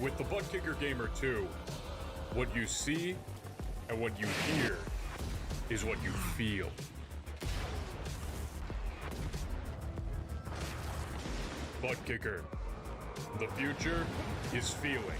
With the Butt Kicker Gamer 2, what you see and what you hear is what you feel. Butt Kicker. The future is feeling.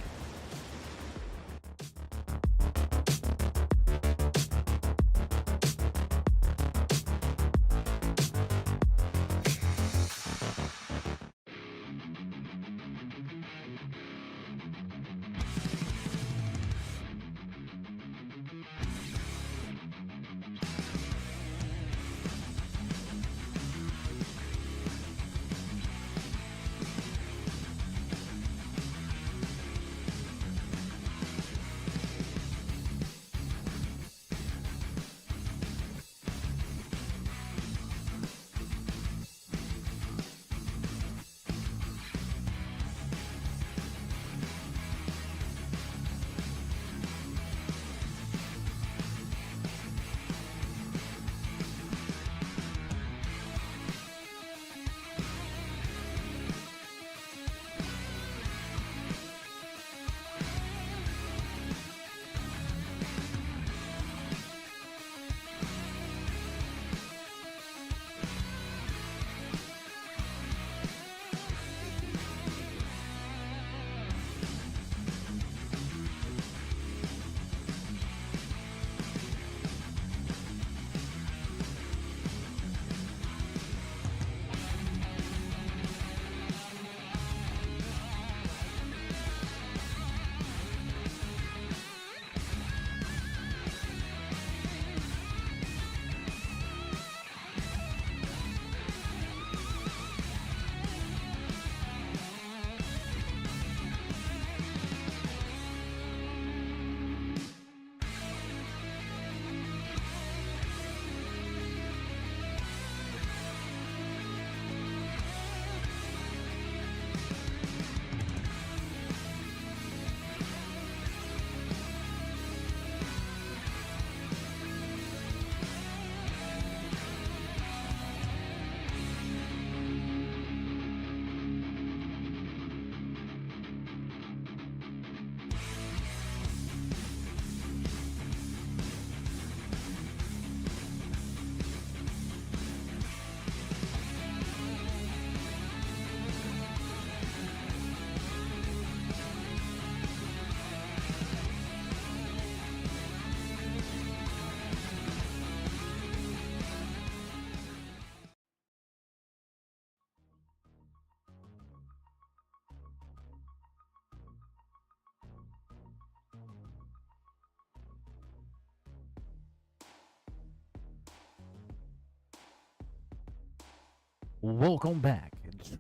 Welcome back,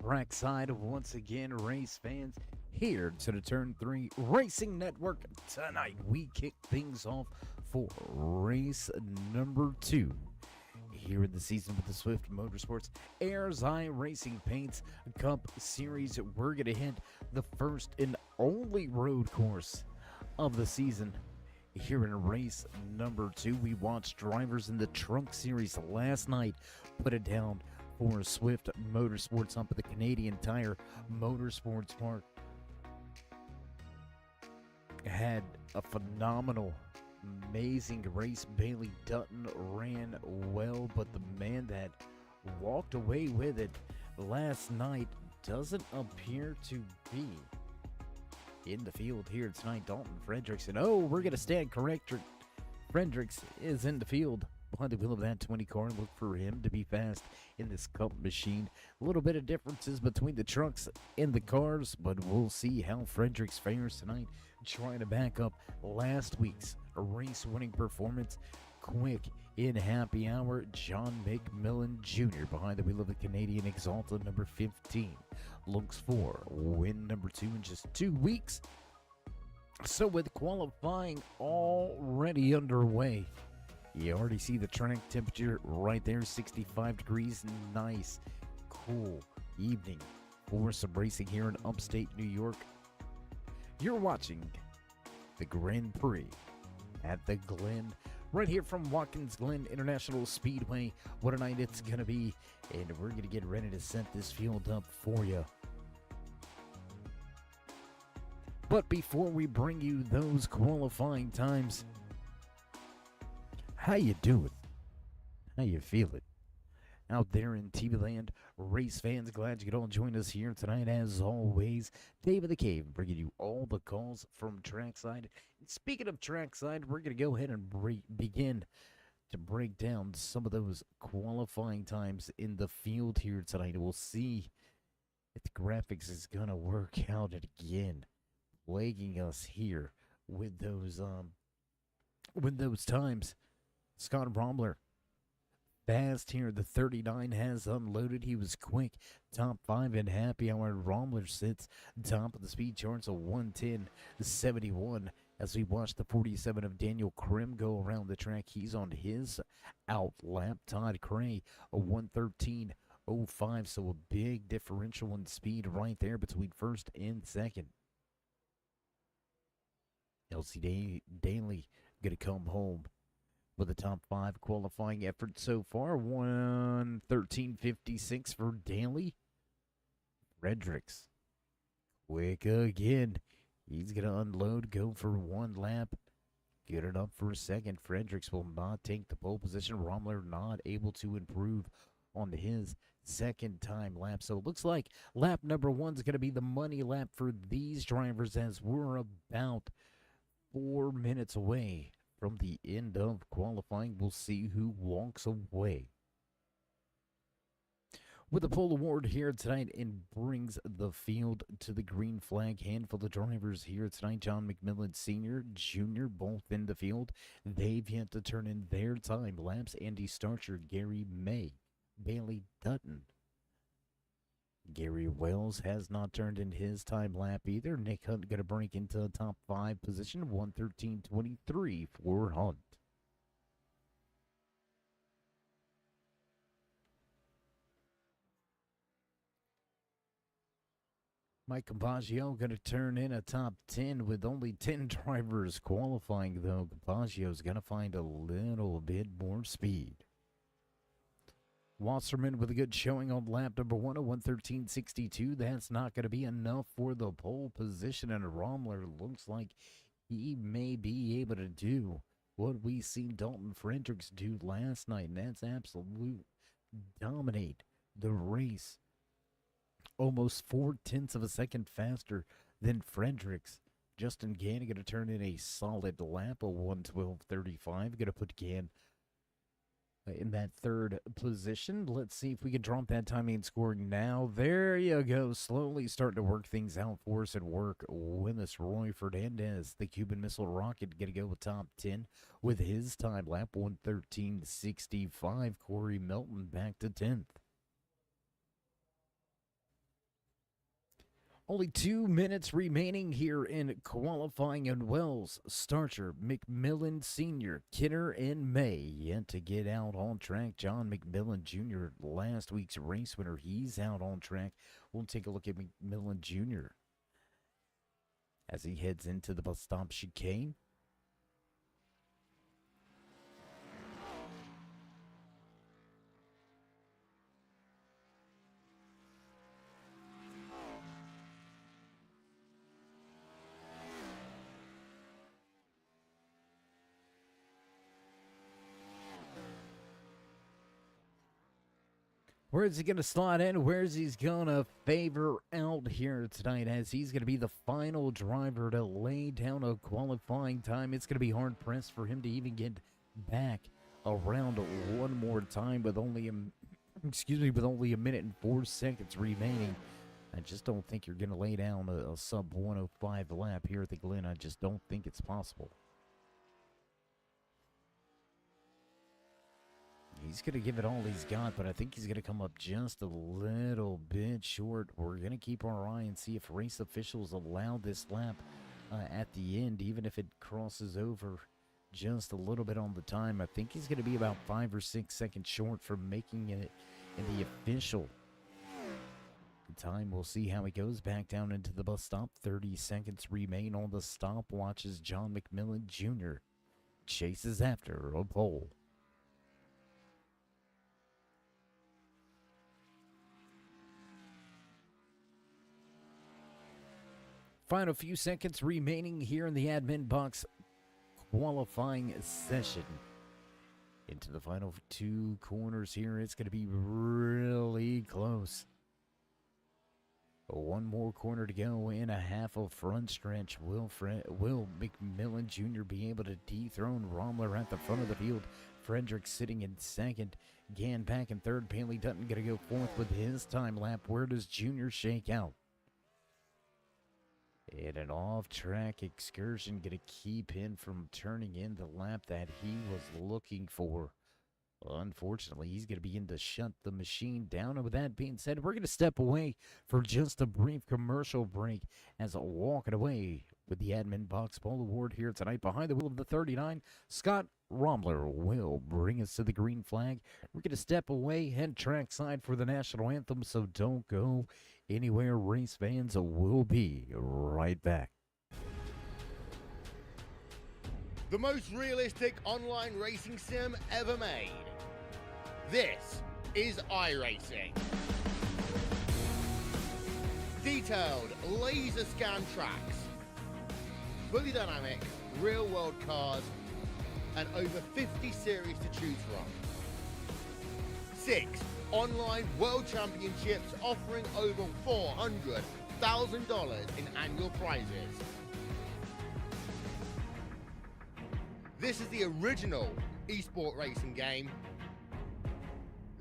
trackside once again, race fans, here to the Turn 3 Racing Network. Tonight we kick things off for race number 2 here in the season with the SwiftMotorSports Airs Eye Racing Paints Cup Series. We're going to hit the first and only road course of the season. Here in race number 2, we watched drivers in the Trunk Series last night put it down for Swift Motorsports up at the Canadian Tire Motorsports Park. Had a phenomenal, amazing race. Bailey Dutton ran well, but the man that walked away with it last night doesn't appear to be in the field here tonight. Dalton Fredericks, and we're going to stand corrected. Fredericks is in the field behind the wheel of that 20 car. Look for him to be fast in this Cup machine. A little bit of differences between the trucks and the cars, but we'll see how Fredericks fares tonight, trying to back up last week's race-winning performance. Quick in happy hour, John McMillan Jr. behind the wheel of the Canadian Exalta number 15 looks for win number 2 in just 2 weeks. So with qualifying already underway, you already see the track temperature right there, 65 degrees. Nice, cool evening for some racing here in upstate New York. You're watching the Grand Prix at the Glen, right here from Watkins Glen International Speedway. What a night it's going to be, and we're going to get ready to set this field up for you. But before we bring you those qualifying times, how you doing? How you feeling? Out there in TV land, race fans, glad you could all join us here tonight. As always, Dave of the Cave bringing you all the calls from trackside. And speaking of trackside, we're going to go ahead and begin to break down some of those qualifying times in the field here tonight. We'll see if the graphics is going to work out again, plaguing us here with those times. Scott Bromler fast here. The 39 has unloaded. He was quick. Top 5 and happy hour. Romler sits top of the speed charts, a 110.71. As we watch the 47 of Daniel Krim go around the track, he's on his out lap. Todd Cray, a 113.05. So a big differential in speed right there between first and second. LC Daly going to come home with a top 5 qualifying effort so far. 113.56 for Daly. Fredericks, quick again. He's going to unload, go for one lap. Good enough for a second. Fredericks will not take the pole position. Romler not able to improve on his second time lap. So it looks like lap number 1 is going to be the money lap for these drivers, as we're about 4 minutes away from the end of qualifying. We'll see who walks away with the pole award here tonight and brings the field to the green flag. Handful of drivers here tonight. John McMillan Sr., Jr., both in the field. They've yet to turn in their time laps. Andy Starcher, Gary May, Bailey Dutton. Gary Wells has not turned in his time lap either. Nick Hunt going to break into the top 5 position, 113.23 for Hunt. Mike Capaccio going to turn in a top 10 with only 10 drivers qualifying, though. Capaccio's going to find a little bit more speed. Wasserman with a good showing on lap number 1 at 113.62. That's not going to be enough for the pole position, and Romler looks like he may be able to do what we seen Dalton Fredericks do last night, and that's absolute dominate the race. Almost 4/10 of a second faster than Fredericks. Justin Gann going to turn in a solid lap, a 112.35. Going to put Gann in that third position. Let's see if we can drop that timing and scoring now. There you go. Slowly starting to work things out for us and work with us. Roy Fernandez, the Cuban Missile Rocket, going to go with top 10 with his time lap, 113.65. Corey Melton back to 10th. Only 2 minutes remaining here in qualifying, and Wells, Starcher, McMillan Sr., Kidder, and May yet to get out on track. John McMillan Jr., last week's race winner, he's out on track. We'll take a look at McMillan Jr. as he heads into the bus stop chicane. Where's he going to slot in? Where's he's going to favor out here tonight, as he's going to be the final driver to lay down a qualifying time? It's going to be hard-pressed for him to even get back around one more time with only a minute and 4 seconds remaining. I just don't think you're going to lay down a sub-105 lap here at the Glen. I just don't think it's possible. He's going to give it all he's got, but I think he's going to come up just a little bit short. We're going to keep our eye and see if race officials allow this lap at the end, even if it crosses over just a little bit on the time. I think he's going to be about 5 or 6 seconds short from making it in the official time. We'll see how he goes back down into the bus stop. 30 seconds remain on the stopwatch as John McMillan Jr. chases after a pole. Final few seconds remaining here in the admin box qualifying session. Into the final two corners here. It's going to be really close. One more corner to go in a half of front stretch. Will McMillan Jr. be able to dethrone Rommler at the front of the field? Frederick sitting in second. Gann back in third. Bailey Dutton going to go fourth with his time lap. Where does Junior shake out? And an off-track excursion going to keep him from turning in the lap that he was looking for. Unfortunately, he's going to begin to shut the machine down. And with that being said, we're going to step away for just a brief commercial break as walking away with the Admin Box Pole Award here tonight. Behind the wheel of the 39, Scott Rommler will bring us to the green flag. We're going to step away, head trackside for the national anthem, so don't go anywhere. Race fans, will be right back. The most realistic online racing sim ever made. This is iRacing. Detailed laser scan tracks, fully dynamic, real world cars, and over 50 series to choose from. 6 online world championships offering over $400,000 in annual prizes. This is the original esport racing game.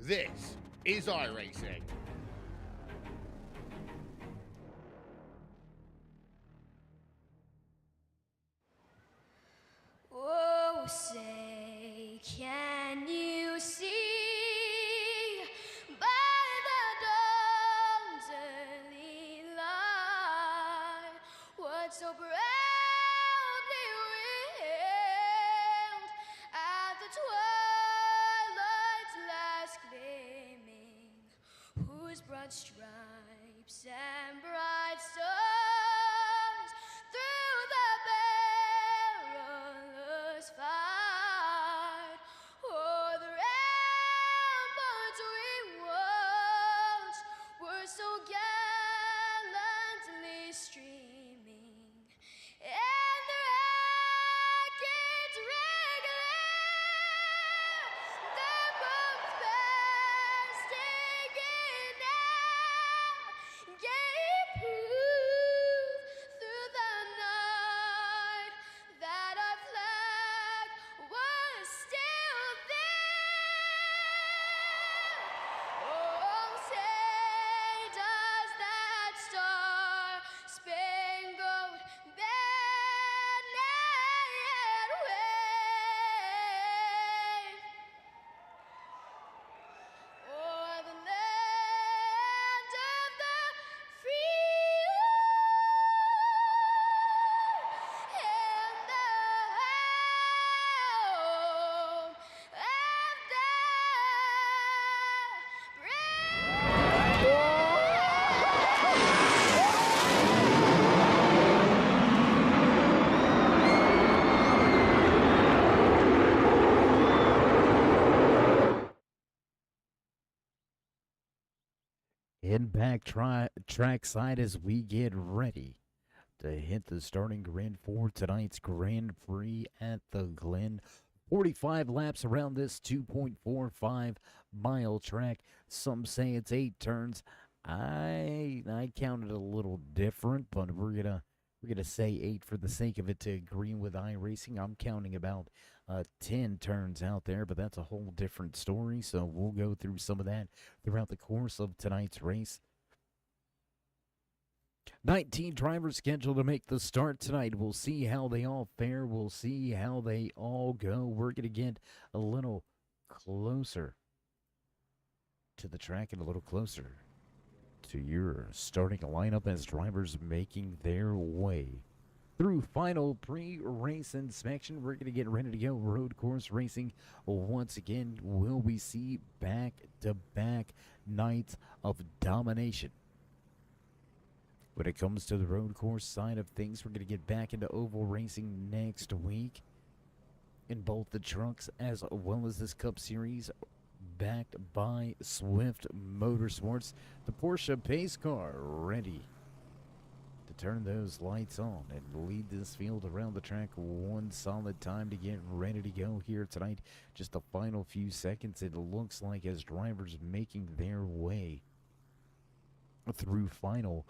This is iRacing. Oh, say, can you see by the dawn's early light what so proudly wailed at the twilight's last gleaming, whose broad stripes and bright stars through the perilous fight o'er the ramparts we watched were so gallantly streaming, and the rackets regular, the bombs bursting in air, gave proof through the night that our flag was still there. Oh, say does that star-spangled banner yet wave o'er the land of the free and the home of the In back track side as we get ready to hit the starting grid for tonight's Grand Prix at the Glen. 45 laps around this 2.45 mile track. Some say it's 8 turns. I counted a little different, but we're gonna say 8 for the sake of it to agree with iRacing. I'm counting about 10 turns out there, but that's a whole different story. So we'll go through some of that throughout the course of tonight's race. 19 drivers scheduled to make the start tonight. We'll see how they all fare. We'll see how they all go. We're going to get a little closer to the track and a little closer to your starting lineup as drivers making their way through final pre-race inspection. We're going to get ready to go road course racing once again. Will we see back-to-back nights of domination? When it comes to the road course side of things, we're going to get back into oval racing next week in both the trucks as well as this Cup Series, backed by Swift Motorsports. The Porsche pace car ready to turn those lights on and lead this field around the track one solid time to get ready to go here tonight. Just the final few seconds, it looks like, as drivers making their way through final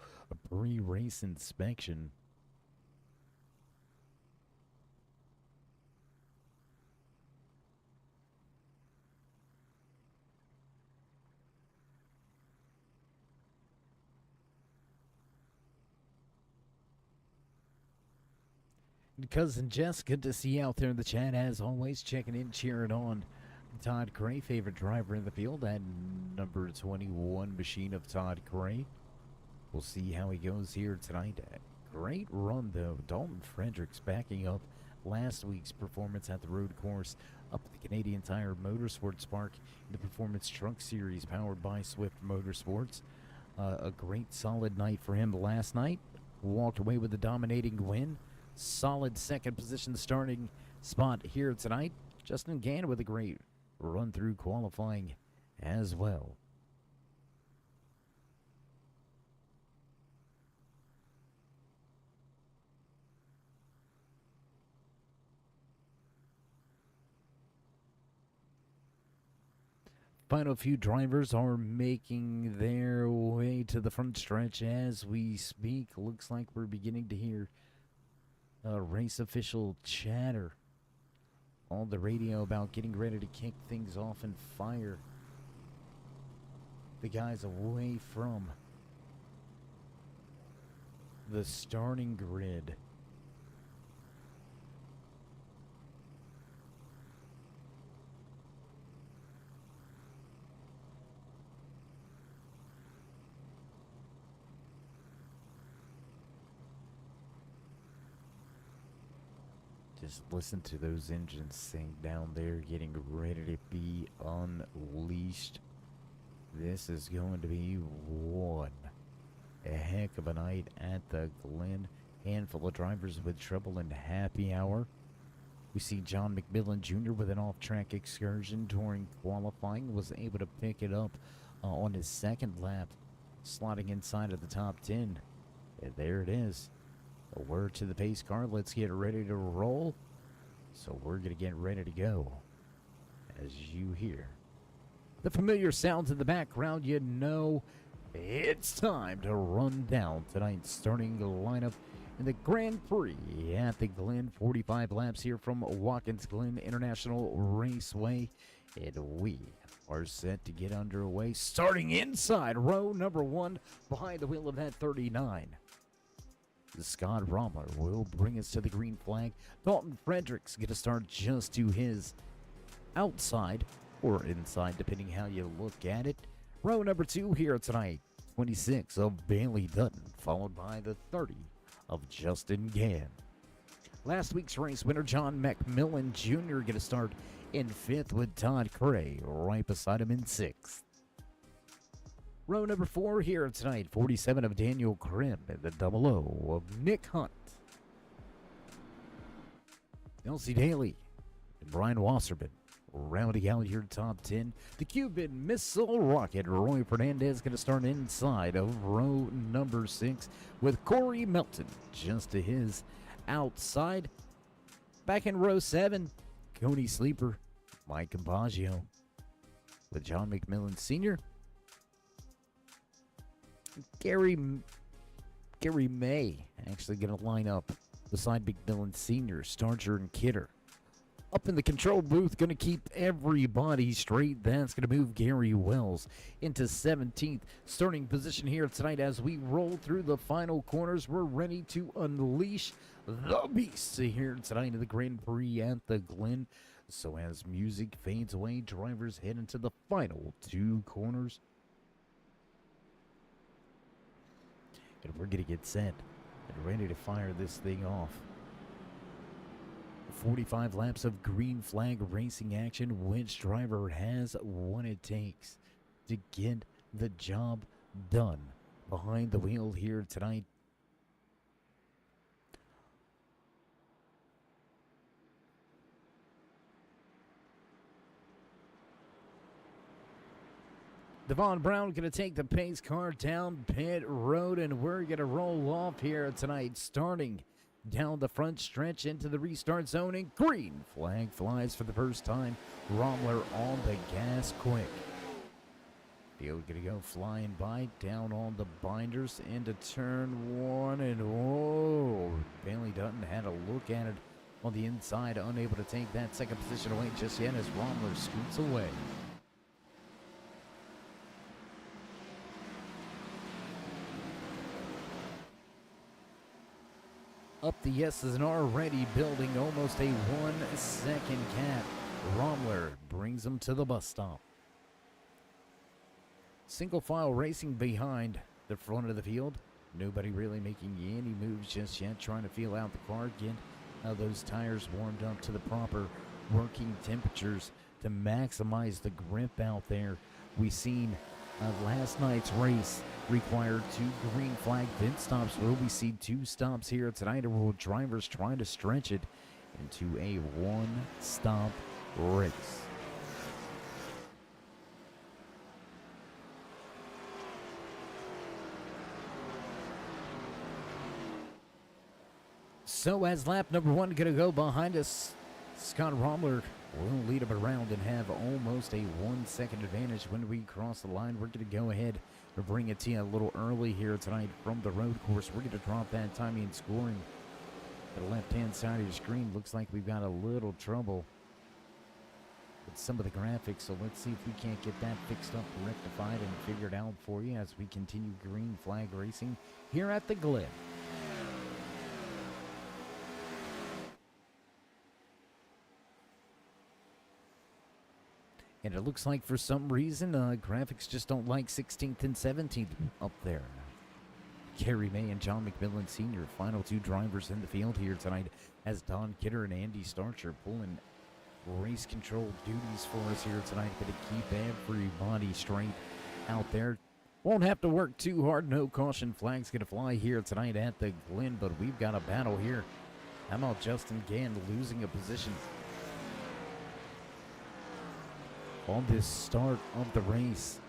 pre-race inspection. Cousin Jess, good to see you out there in the chat as always, checking in, cheering on Todd Gray, favorite driver in the field, at number 21 machine of Todd Gray. We'll see how he goes here tonight. Great run though, Dalton Fredericks backing up last week's performance at the road course up at the Canadian Tire Motorsports Park in the Performance Truck Series powered by Swift Motorsports. A great solid night for him last night. Walked away with a dominating win. Solid second position starting spot here tonight. Justin Gann with a great run through qualifying as well. Final few drivers are making their way to the front stretch as we speak. Looks like we're beginning to hear race official chatter on the radio about getting ready to kick things off and fire the guys away from the starting grid. Just listen to those engines sing down there, getting ready to be unleashed. This is going to be one heck of a night at the Glen. Handful of drivers with trouble in happy hour. We see John McMillan Jr. with an off-track excursion during qualifying. Was able to pick it up on his second lap, slotting inside of the top 10. And there it is. A word to the pace car. Let's get ready to roll. So we're going to get ready to go. As you hear the familiar sounds in the background, you know it's time to run down tonight's starting lineup in the Grand Prix at the Glen. 45 laps here from Watkins Glen International Raceway. And we are set to get underway, starting inside row number 1 behind the wheel of that 39. Scott Rommler will bring us to the green flag. Dalton Fredericks get to start just to his outside or inside, depending how you look at it. Row number 2 here tonight, 26 of Bailey Dutton, followed by the 30 of Justin Gann. Last week's race winner, John McMillan Jr., get to start in 5th with Todd Gray right beside him in 6th. Row number 4 here tonight, 47 of Daniel Krim and the 00 of Nick Hunt. Elsie Daly and Brian Wasserman rounding out your top 10. The Cuban Missile Rocket, Roy Fernandez, going to start inside of row number 6 with Corey Melton just to his outside. Back in row 7, Cody Sleeper, Mike Compaggio with John McMillan Sr., Gary May actually going to line up beside McMillan Sr., Starcher, and Kidder. Up in the control booth, going to keep everybody straight. That's going to move Gary Wells into 17th starting position here tonight as we roll through the final corners. We're ready to unleash the beast here tonight in the Grand Prix at the Glen. So as music fades away, drivers head into the final 2 corners. And we're going to get set and ready to fire this thing off. 45 laps of green flag racing action. Which driver has what it takes to get the job done behind the wheel here tonight? Devon Brown going to take the pace car down pit road, and we're going to roll off here tonight, starting down the front stretch into the restart zone, and green flag flies for the first time. Romler on the gas quick. Field going to go flying by, down on the binders into turn one, and whoa, Bailey Dutton had a look at it on the inside, unable to take that second position away just yet as Romler scoots away. Up the S's and already building almost a 1 second gap. Romler brings them to the bus stop. Single file racing behind the front of the field. Nobody really making any moves just yet, trying to feel out the car, get those tires warmed up to the proper working temperatures to maximize the grip out there. We've seen last night's race required 2 green flag pit stops. Will we see 2 stops here tonight, or will drivers try to stretch it into a 1-stop race? So as lap number 1 going to go behind us, Scott Romler will lead him around and have almost a 1 second advantage when we cross the line. We're going to go ahead and bring it to you a little early here tonight from the road course. We're going to drop that timing and scoring to the left-hand side of your screen. Looks like we've got a little trouble with some of the graphics, so let's see if we can't get that fixed up, rectified, and figured out for you as we continue green flag racing here at the Glen. And it looks like for some reason, graphics just don't like 16th and 17th up there. Kerry May and John McMillan Sr., final 2 drivers in the field here tonight, as Don Kidder and Andy Starcher pulling race control duties for us here tonight. Going to keep everybody straight out there. Won't have to work too hard. No caution flags going to fly here tonight at the Glen, but we've got a battle here. How about Justin Gann losing a position on this start of the race?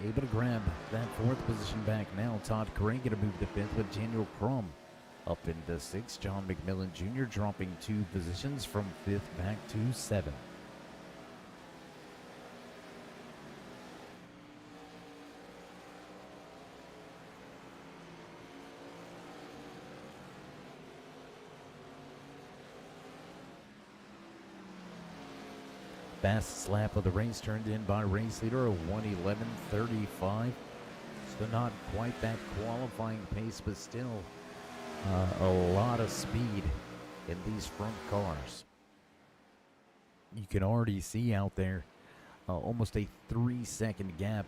Able to grab that 4th position back now. Todd Craig going to move to 5th with Daniel Crum up into 6th. John McMillan Jr. dropping 2 positions from 5th back to 7th. Fastest lap of the race turned in by race leader, a 1:11.35. So not quite that qualifying pace, but still a lot of speed in these front cars. You can already see out there almost a 3-second gap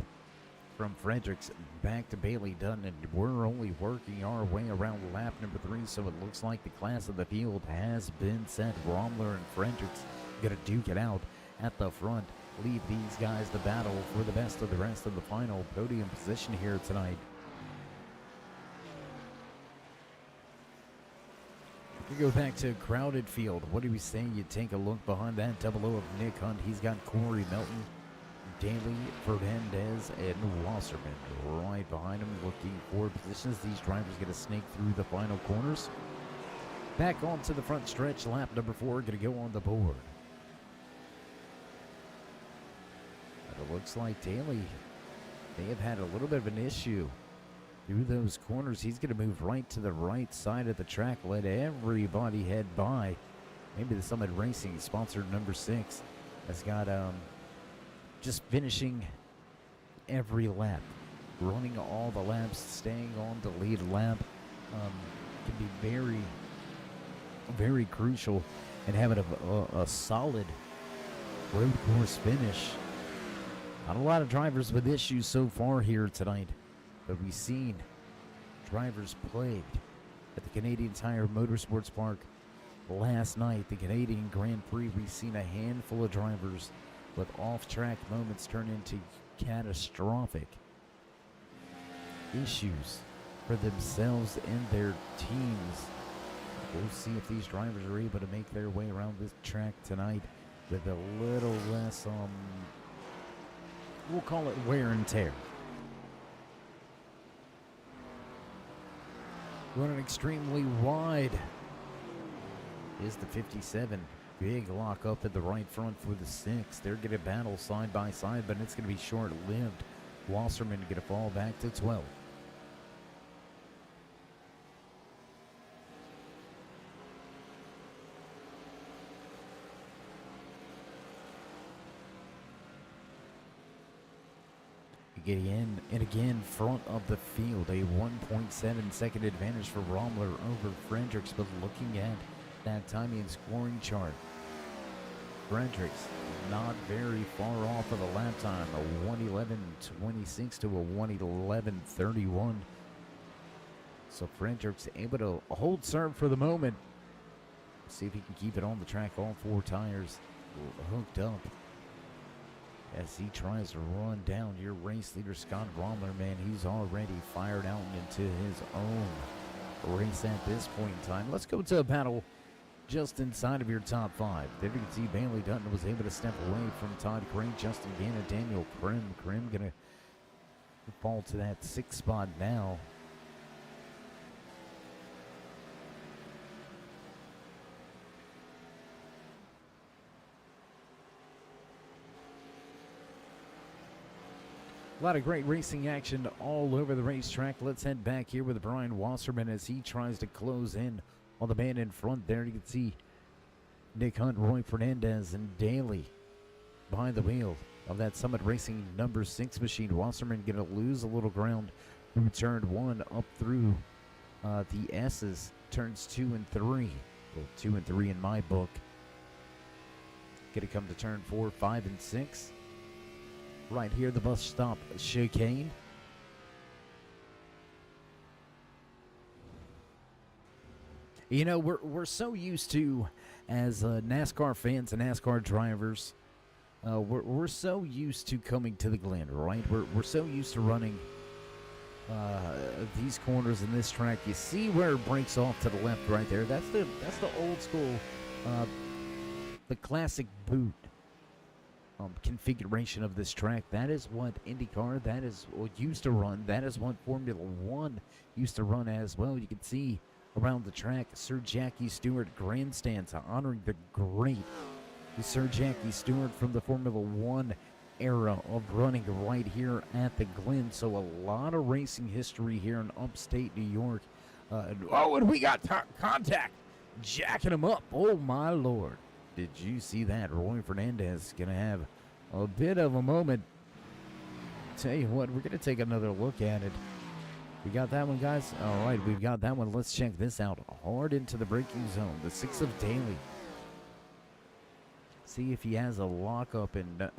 from Fredericks back to Bailey Dutton, and we're only working our way around lap number 3, so it looks like the class of the field has been set. Romler and Fredericks gonna duke it out at the front, leave these guys the battle for the best of the rest of the final podium position here tonight. We go back to crowded field. What do we say? You take a look behind that double O of Nick Hunt. He's got Corey Melton, Daly, Fernandez, and Wasserman right behind him, looking for positions. These drivers get to snake through the final corners. Back onto the front stretch, lap number 4 going to go on the board. But it looks like Daly may have had a little bit of an issue through those corners. He's going to move right to the right side of the track, let everybody head by. Maybe the Summit Racing, sponsor number 6, has got just finishing every lap, running all the laps, staying on the lead lap. Can be very, very crucial in having a solid road course finish. Not a lot of drivers with issues so far here tonight, but we've seen drivers plagued at the Canadian Tire Motorsports Park last night. The Canadian Grand Prix, we've seen a handful of drivers with off-track moments turn into catastrophic issues for themselves and their teams. We'll see if these drivers are able to make their way around this track tonight with a little less we'll call it wear and tear. Running extremely wide is the 57. Big lock up at the right front for the 6. They're going to battle side by side, but it's going to be short-lived. Wasserman going to fall back to 12. Again and again, front of the field, a 1.7 second advantage for Rommler over Fredericks, but looking at that timing and scoring chart, Fredericks not very far off of the lap time, a 1:11.26 to a 1:11.31. So Fredericks able to hold serve for the moment. See if he can keep it on the track, all 4 tires hooked up, as he tries to run down your race leader, Scott Rommler. Man, he's already fired out into his own race at this point in time. Let's go to a battle just inside of your top 5. There you can see Bailey Dutton was able to step away from Todd Craig, Justin Gannon, Daniel Krim. Krim going to fall to that 6th spot now. A lot of great racing action all over the racetrack. Let's head back here with Brian Wasserman as he tries to close in on the man in front there. You can see Nick Hunt, Roy Fernandez, and Daly behind the wheel of that Summit Racing number 6 machine. Wasserman going to lose a little ground through turn 1 up through the S's, turns 2 and 3. Well, 2 and 3 in my book. Going to come to turn 4, 5, and 6. Right here, the bus stop chicane. You know, we're so used to, as NASCAR fans and NASCAR drivers, we're so used to coming to the Glen, right? We're so used to running these corners in this track. You see where it breaks off to the left right there. That's the old school, the classic boot configuration of this track. That is what IndyCar, that is what used to run. That is what Formula One used to run as well. You can see around the track Sir Jackie Stewart grandstands honoring the great Sir Jackie Stewart from the Formula One era of running right here at the Glen. So a lot of racing history here in upstate New York. And we got contact, jacking him up. Oh my Lord. Did you see that? Roy Fernandez going to have a bit of a moment. Tell you what, we're going to take another look at it. We got that one, guys? All right, we've got that one. Let's check this out. Hard into the braking zone. The 6 of Daly. See if he has a lockup, and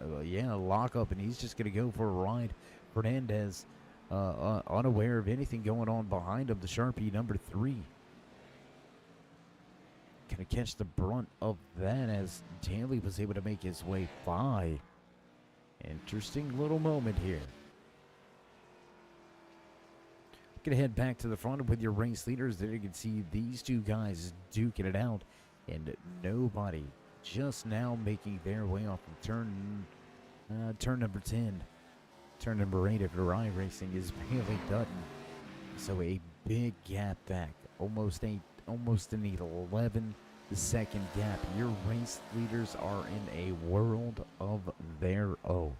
lockup, and he's just going to go for a ride. Fernandez, unaware of anything going on behind him. The Sharpie number 3. Going to catch the brunt of that as Daly was able to make his way by. Interesting little moment here. Going to head back to the front with your race leaders. There you can see these 2 guys duking it out, and nobody just now making their way off of turn number 10. Turn number 8 if you're iRacing is Bailey Dutton. So a big gap back, almost an 11-second gap. Your race leaders are in a world of their own.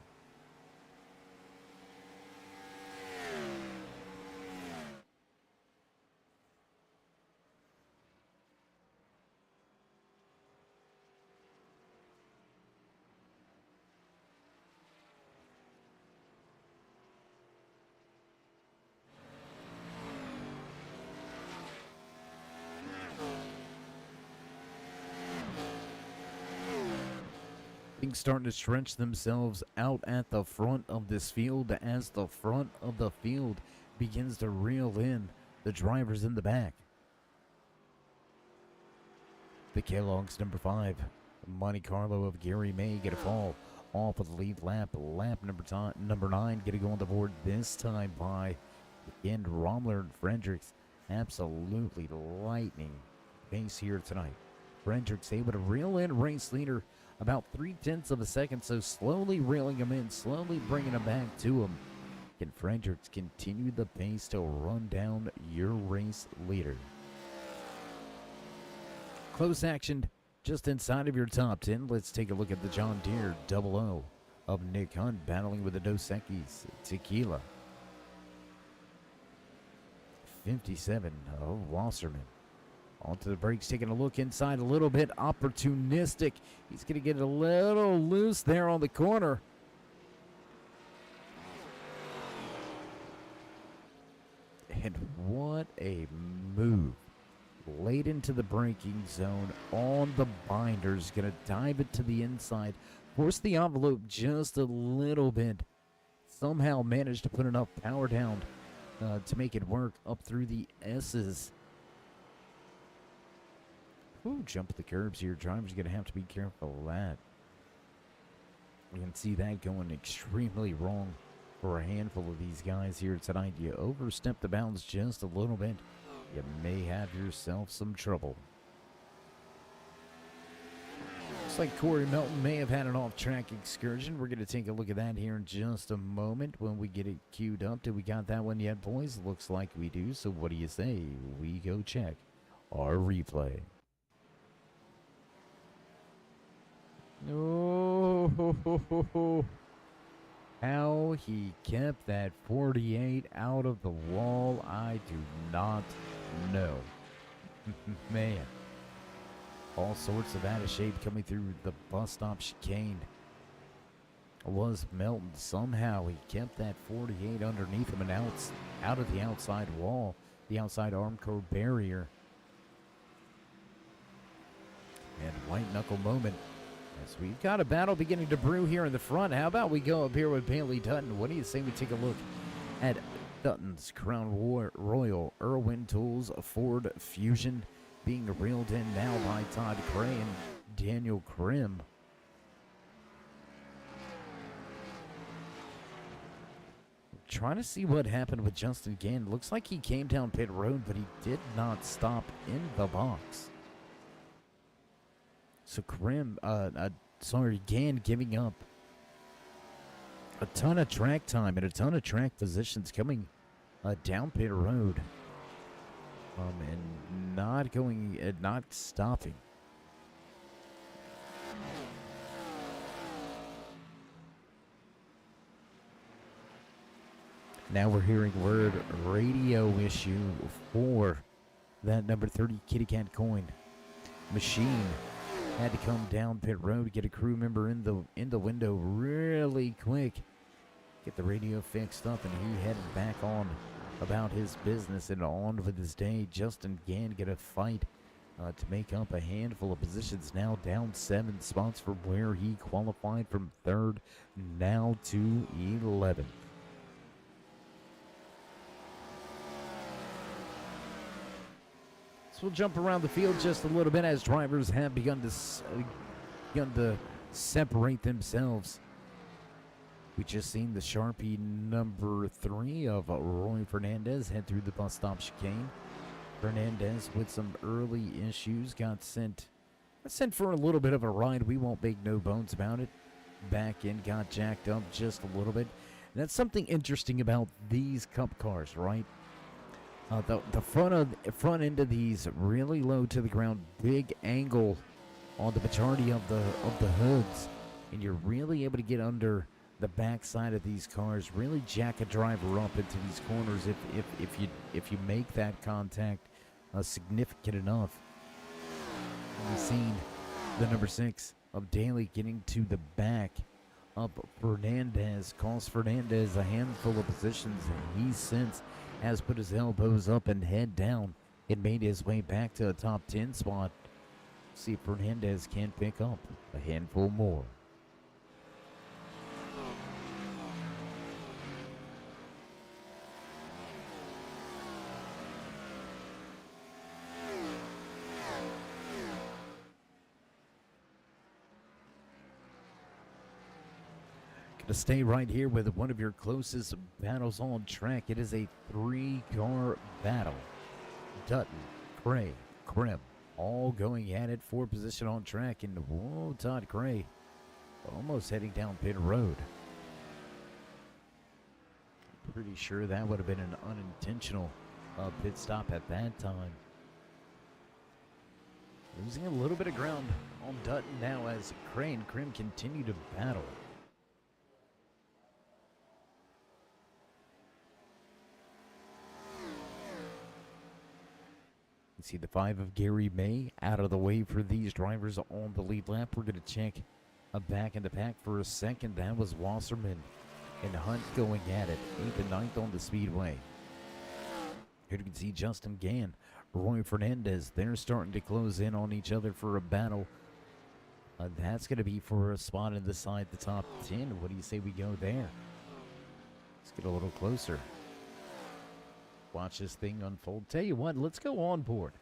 Starting to stretch themselves out at the front of this field as the front of the field begins to reel in the drivers in the back. The Kellogg's number 5, Monte Carlo of Gary May, get a fall off of the lead lap. Lap number 9 get to go on the board this time by, again, Rommler and Fredericks. Absolutely lightning pace here tonight. Fredericks able to reel in race leader about 3/10 of a second, so slowly reeling him in, slowly bringing him back to him. Can Fredericks continue the pace to run down your race leader? Close action just inside of your top 10. Let's take a look at the John Deere 00 of Nick Hunt battling with the Dos Equis Tequila. 57 of Wasserman. Onto the brakes, taking a look inside a little bit. Opportunistic. He's going to get a little loose there on the corner. And what a move. Late into the braking zone on the binders. Going to dive it to the inside. Force the envelope just a little bit. Somehow managed to put enough power down to make it work up through the S's. Ooh, jump the curbs here. Driver's going to have to be careful of that. You can see that going extremely wrong for a handful of these guys here tonight. You overstep the bounds just a little bit, you may have yourself some trouble. Looks like Corey Melton may have had an off-track excursion. We're going to take a look at that here in just a moment when we get it queued up. Do we got that one yet, boys? Looks like we do, so what do you say? We go check our replay. Oh, how he kept that 48 out of the wall, I do not know. Man, all sorts of out of shape coming through the bus stop chicane. Was Melton. Somehow he kept that 48 underneath him and out of the outside wall, the outside Armco barrier. And white knuckle moment. As we've got a battle beginning to brew here in the front. How about we go up here with Bailey Dutton? What do you say we take a look at Dutton's Crown Royal Irwin Tools Ford Fusion being reeled in now by Todd Gray and Daniel Krim. Trying to see what happened with Justin Gann. Looks like he came down pit road, but he did not stop in the box. So Gann giving up a ton of track time and a ton of track positions coming down pit road, and not stopping. Now we're hearing word radio issue for that number 30 Kitty Cat coin machine. Had to come down pit road, get a crew member in the window really quick, get the radio fixed up, and he headed back on about his business and on with his day. Justin Gann get a fight to make up a handful of positions, now down 7 spots from where he qualified from 3rd, now to 11th. So we'll jump around the field just a little bit as drivers have begun to separate themselves. We just seen the Sharpie number 3 of Roy Fernandez head through the bus stop chicane. Fernandez with some early issues got sent for a little bit of a ride. We won't make no bones about it. Back end got jacked up just a little bit. And that's something interesting about these Cup cars, right? The front end of these really low to the ground, big angle on the majority of the hoods, and you're really able to get under the back side of these cars, really jack a driver up into these corners if you make that contact significant enough. We've seen the number 6 of Daly getting to the back of Fernandez, cost Fernandez a handful of positions, and he since has put his elbows up and head down and made his way back to a top 10 spot. See if Fernandez can pick up a handful more. To stay right here with one of your closest battles on track. It is a 3-car battle. Dutton, Gray, Krim, all going at it for position on track. And whoa, Todd Gray almost heading down pit road. Pretty sure that would have been an unintentional pit stop at that time. Losing a little bit of ground on Dutton now as Gray and Krim continue to battle. You see the 5 of Gary May out of the way for these drivers on the lead lap. We're going to check back in the pack for a second. That was Wasserman and Hunt going at it, 8th and 9th on the speedway. Here you can see Justin Gann, Roy Fernandez. They're starting to close in on each other for a battle. That's going to be for a spot inside the top 10. What do you say we go there? Let's get a little closer. Watch this thing unfold. Tell you what, let's go on board.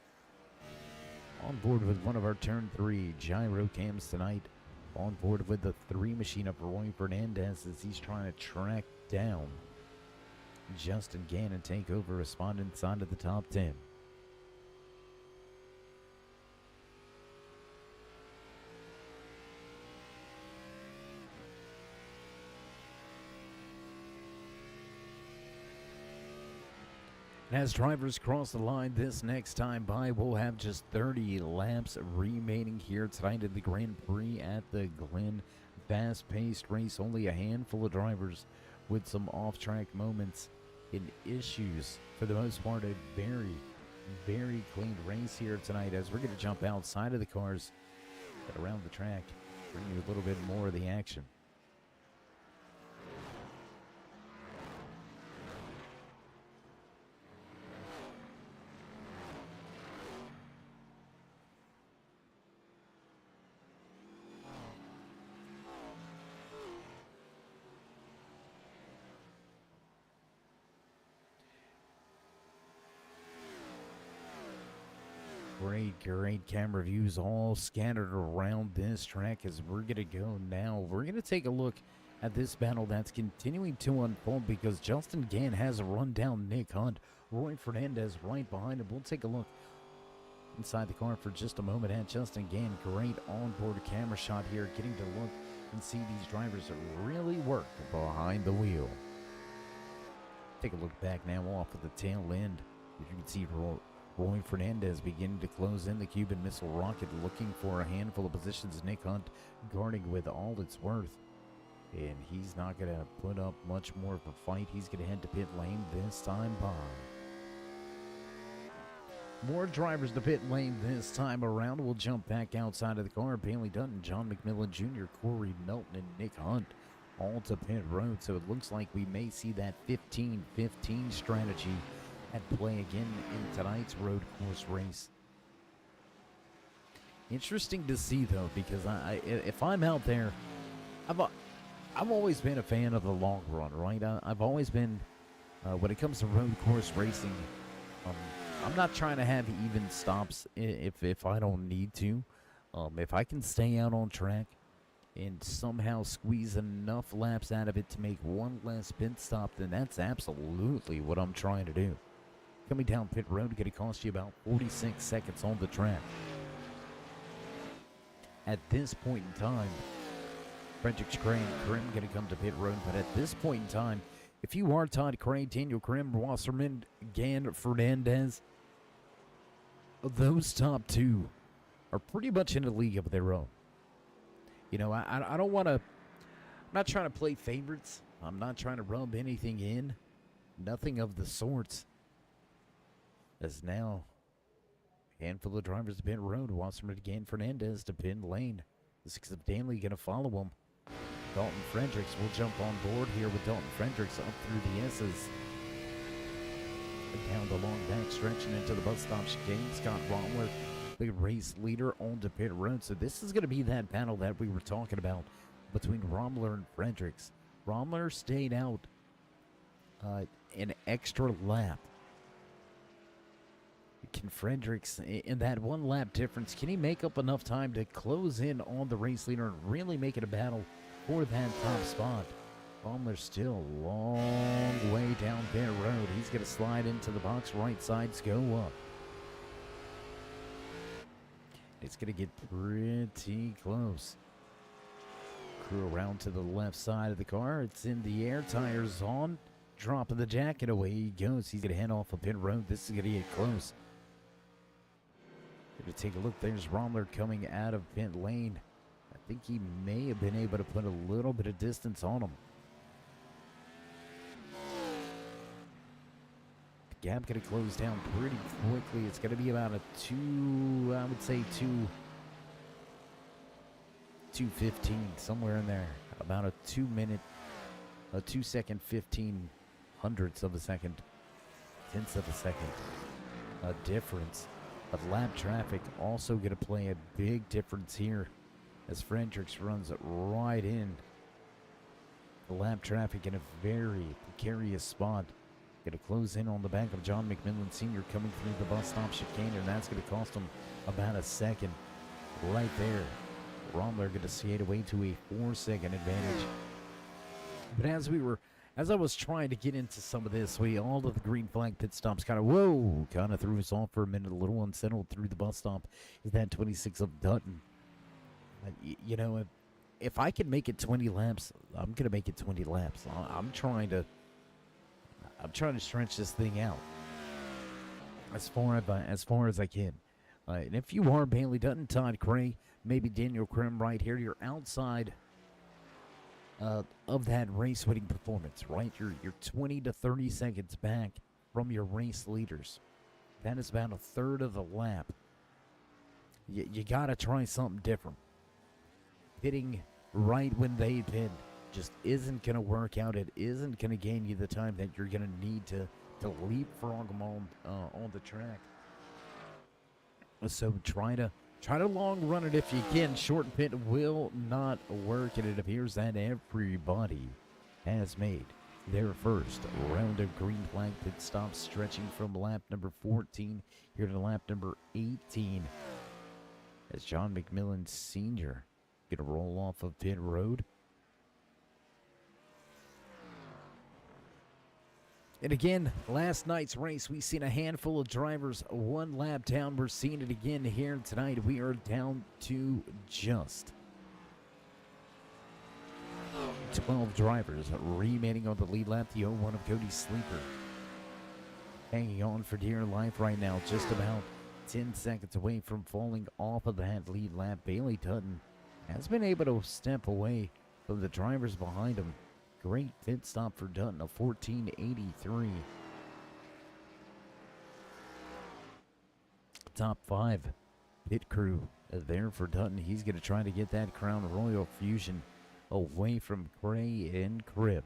On board with one of our turn 3 gyro cams tonight. On board with the 3 machine of Roy Fernandez as he's trying to track down Justin Gann and take over a spot inside of the top 10. And as drivers cross the line this next time by, we'll have just 30 laps remaining here tonight in the Grand Prix at the Glen. Fast-paced race, only a handful of drivers with some off-track moments and issues. For the most part, a very, very clean race here tonight as we're going to jump outside of the cars and around the track, bring you a little bit more of the action. Great camera views all scattered around this track as we're going to go now. We're going to take a look at this battle that's continuing to unfold because Justin Gann has run down Nick Hunt. Roy Fernandez right behind him. We'll take a look inside the car for just a moment at Justin Gann. Great onboard camera shot here, getting to look and see these drivers really work behind the wheel. Take a look back now off of the tail end. You can see Roy Fernandez beginning to close in the Cuban Missile Rocket, looking for a handful of positions. Nick Hunt guarding with all it's worth. And he's not going to put up much more of a fight. He's going to head to pit lane this time by. More drivers to pit lane this time around. We'll jump back outside of the car. Bailey Dutton, John McMillan Jr., Corey Melton, and Nick Hunt all to pit road. So it looks like we may see that 15-15 strategy at play again in tonight's road course race. Interesting to see though, because if I'm out there, I've always been a fan of the long run, right? I've always been, when it comes to road course racing, I'm not trying to have even stops if I don't need to. If I can stay out on track and somehow squeeze enough laps out of it to make one less pit stop, then that's absolutely what I'm trying to do. Coming down pit road, going to cost you about 46 seconds on the track. At this point in time, Frederick's Crane, Krim going to come to pit road, but at this point in time, if you are Todd Crane, Daniel Krim, Wasserman, Gann, Fernandez, those top 2 are pretty much in a league of their own. You know, I don't want to, I'm not trying to play favorites. I'm not trying to rub anything in. Nothing of the sorts. As now, a handful of drivers to pit road. Wasserman again, Fernandez to pit lane. The 6 of Danley going to follow him. Dalton Fredericks will jump on board here with Dalton Fredericks up through the S's. Down the long back stretch and into the bus stop chicane. Scott Romler, the race leader, on to pit road. So this is going to be that battle that we were talking about between Romler and Fredericks. Romler stayed out an extra lap. Can Fredericks, in that one lap difference, can he make up enough time to close in on the race leader and really make it a battle for that top spot? Romler's still a long way down pit road. He's going to slide into the box. Right sides go up. It's going to get pretty close. Crew around to the left side of the car. It's in the air. Tires on. Dropping the jacket. Away he goes. He's going to head off a pit road. This is going to get close. Going to take a look. There's Romler coming out of pit lane. I think he may have been able to put a little bit of distance on him. The gap going to close down pretty quickly. It's going to be about a 2:15, somewhere in there. About a 2 second, 15 hundredths of a second, tenths of a second difference. But lap traffic also going to play a big difference here as Fredericks runs right in. The lap traffic in a very precarious spot. Going to close in on the back of John McMillan Sr. coming through the bus stop chicane, and that's going to cost him about a second right there. Romler going to skate away to a 4-second advantage. But as I was trying to get into some of this, all of the green flag pit stops kind of threw us off for a minute, a little unsettled through the bus stop. Is that 26 of Dutton? You know, if I can make it 20 laps, I'm going to make it 20 laps. I'm trying to stretch this thing out as far as I can. And if you are Bailey Dutton, Todd Cray, maybe Daniel Krim right here, you're outside of that race-winning performance, right? You're 20 to 30 seconds back from your race leaders. That is about a third of the lap. You got to try something different. Pitting right when they pit just isn't going to work out. It isn't going to gain you the time that you're going to need to leapfrog them on the track. So try to long run it if you can. Short pit will not work, and it appears that everybody has made their first round of green flag pit stops, stretching from lap number 14 here to lap number 18. As John McMillan Sr. going to roll off of pit road. And again, last night's race, we've seen a handful of drivers one lap down. We're seeing it again here tonight. We are down to just 12 drivers remaining on the lead lap. The 01 of Cody Sleeper hanging on for dear life right now, just about 10 seconds away from falling off of that lead lap. Bailey Dutton has been able to step away from the drivers behind him. Great pit stop for Dutton, a 14.83. Top 5 pit crew there for Dutton. He's going to try to get that Crown Royal Fusion away from Gray and Cribb.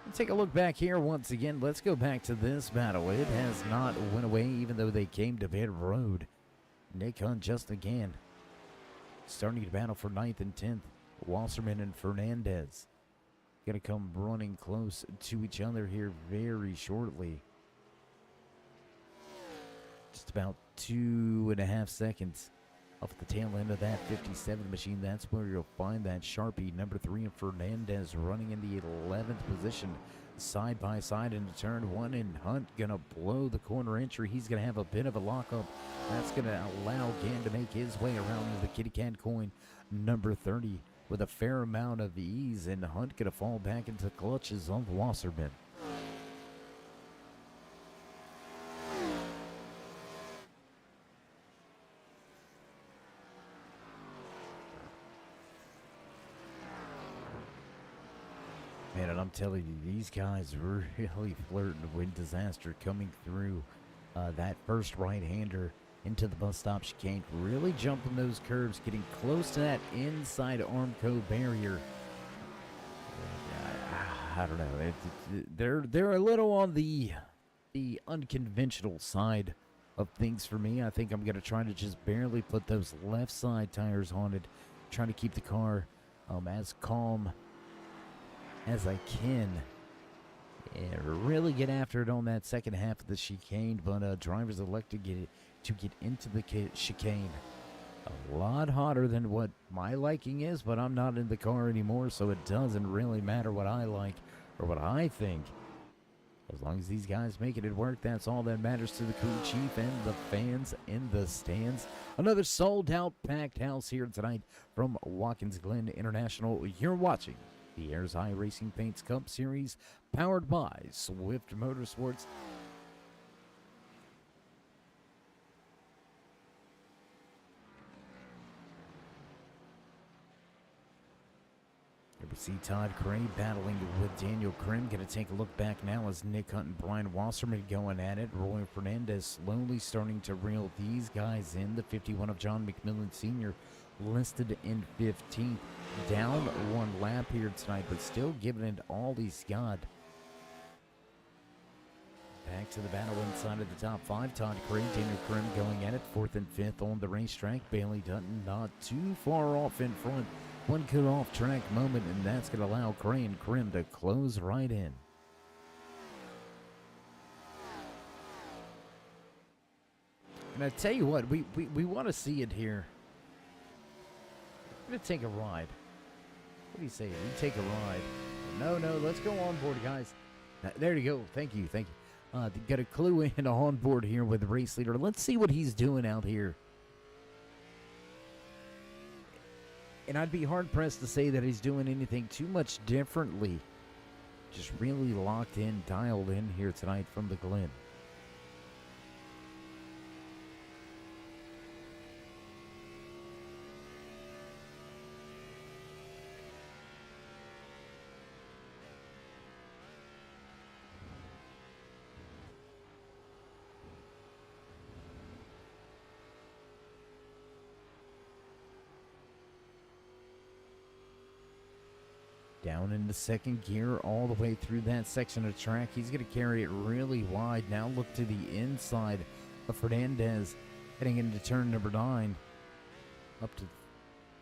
Let's take a look back here once again. Let's go back to this battle. It has not went away even though they came to pit road. Nick Hunt just again starting to battle for 9th and 10th. Wasserman and Fernandez going to come running close to each other here very shortly. Just about 2.5 seconds off the tail end of that 57 machine. That's where you'll find that Sharpie number 3 and Fernandez running in the 11th position. Side by side into turn 1, and Hunt going to blow the corner entry. He's going to have a bit of a lockup. That's going to allow Gann to make his way around to the kitty cat coin number 30 with a fair amount of ease, and Hunt going to fall back into the clutches of Wasserman. Man, and I'm telling you, these guys really flirting with disaster coming through that first right-hander into the bus stop chicane, really jumping those curves, getting close to that inside Armco barrier. I don't know. They're a little on the unconventional side of things for me. I think I'm going to try to just barely put those left side tires on it, trying to keep the car as calm as I can. And really get after it on that second half of the chicane, but drivers elect to get into the chicane a lot hotter than what my liking is, but I'm not in the car anymore, so it doesn't really matter what I like or what I think. As long as these guys making it work, that's all that matters to the crew chief and the fans in the stands. Another sold-out packed house here tonight from Watkins Glen International. You're watching the Airs High Racing Paints Cup Series, powered by Swift Motorsports. Here we see Todd Cray battling with Daniel Krim. Going to take a look back now as Nick Hunt and Brian Wasserman going at it. Roy Fernandez slowly starting to reel these guys in. The 51 of John McMillan Sr. listed in 15th. Down one lap here tonight, but still giving it all he's got. Back to the battle inside of the top five. Todd Cray, Daniel Krim going at it. 4th and 5th on the racetrack. Bailey Dutton not too far off in front. One good off-track moment, and that's going to allow Cray and Krim to close right in. And I tell you what, we want to see it here. We're going to take a ride. What do you say? We take a ride. No, let's go on board, guys. There you go. Thank you. Got a clue in on board here with the race leader. Let's see what he's doing out here. And I'd be hard-pressed to say that he's doing anything too much differently. Just really locked in, dialed in here tonight from the Glen. Down in the second gear all the way through that section of track. He's going to carry it really wide. Now look to the inside of Fernandez heading into turn number 9. Up to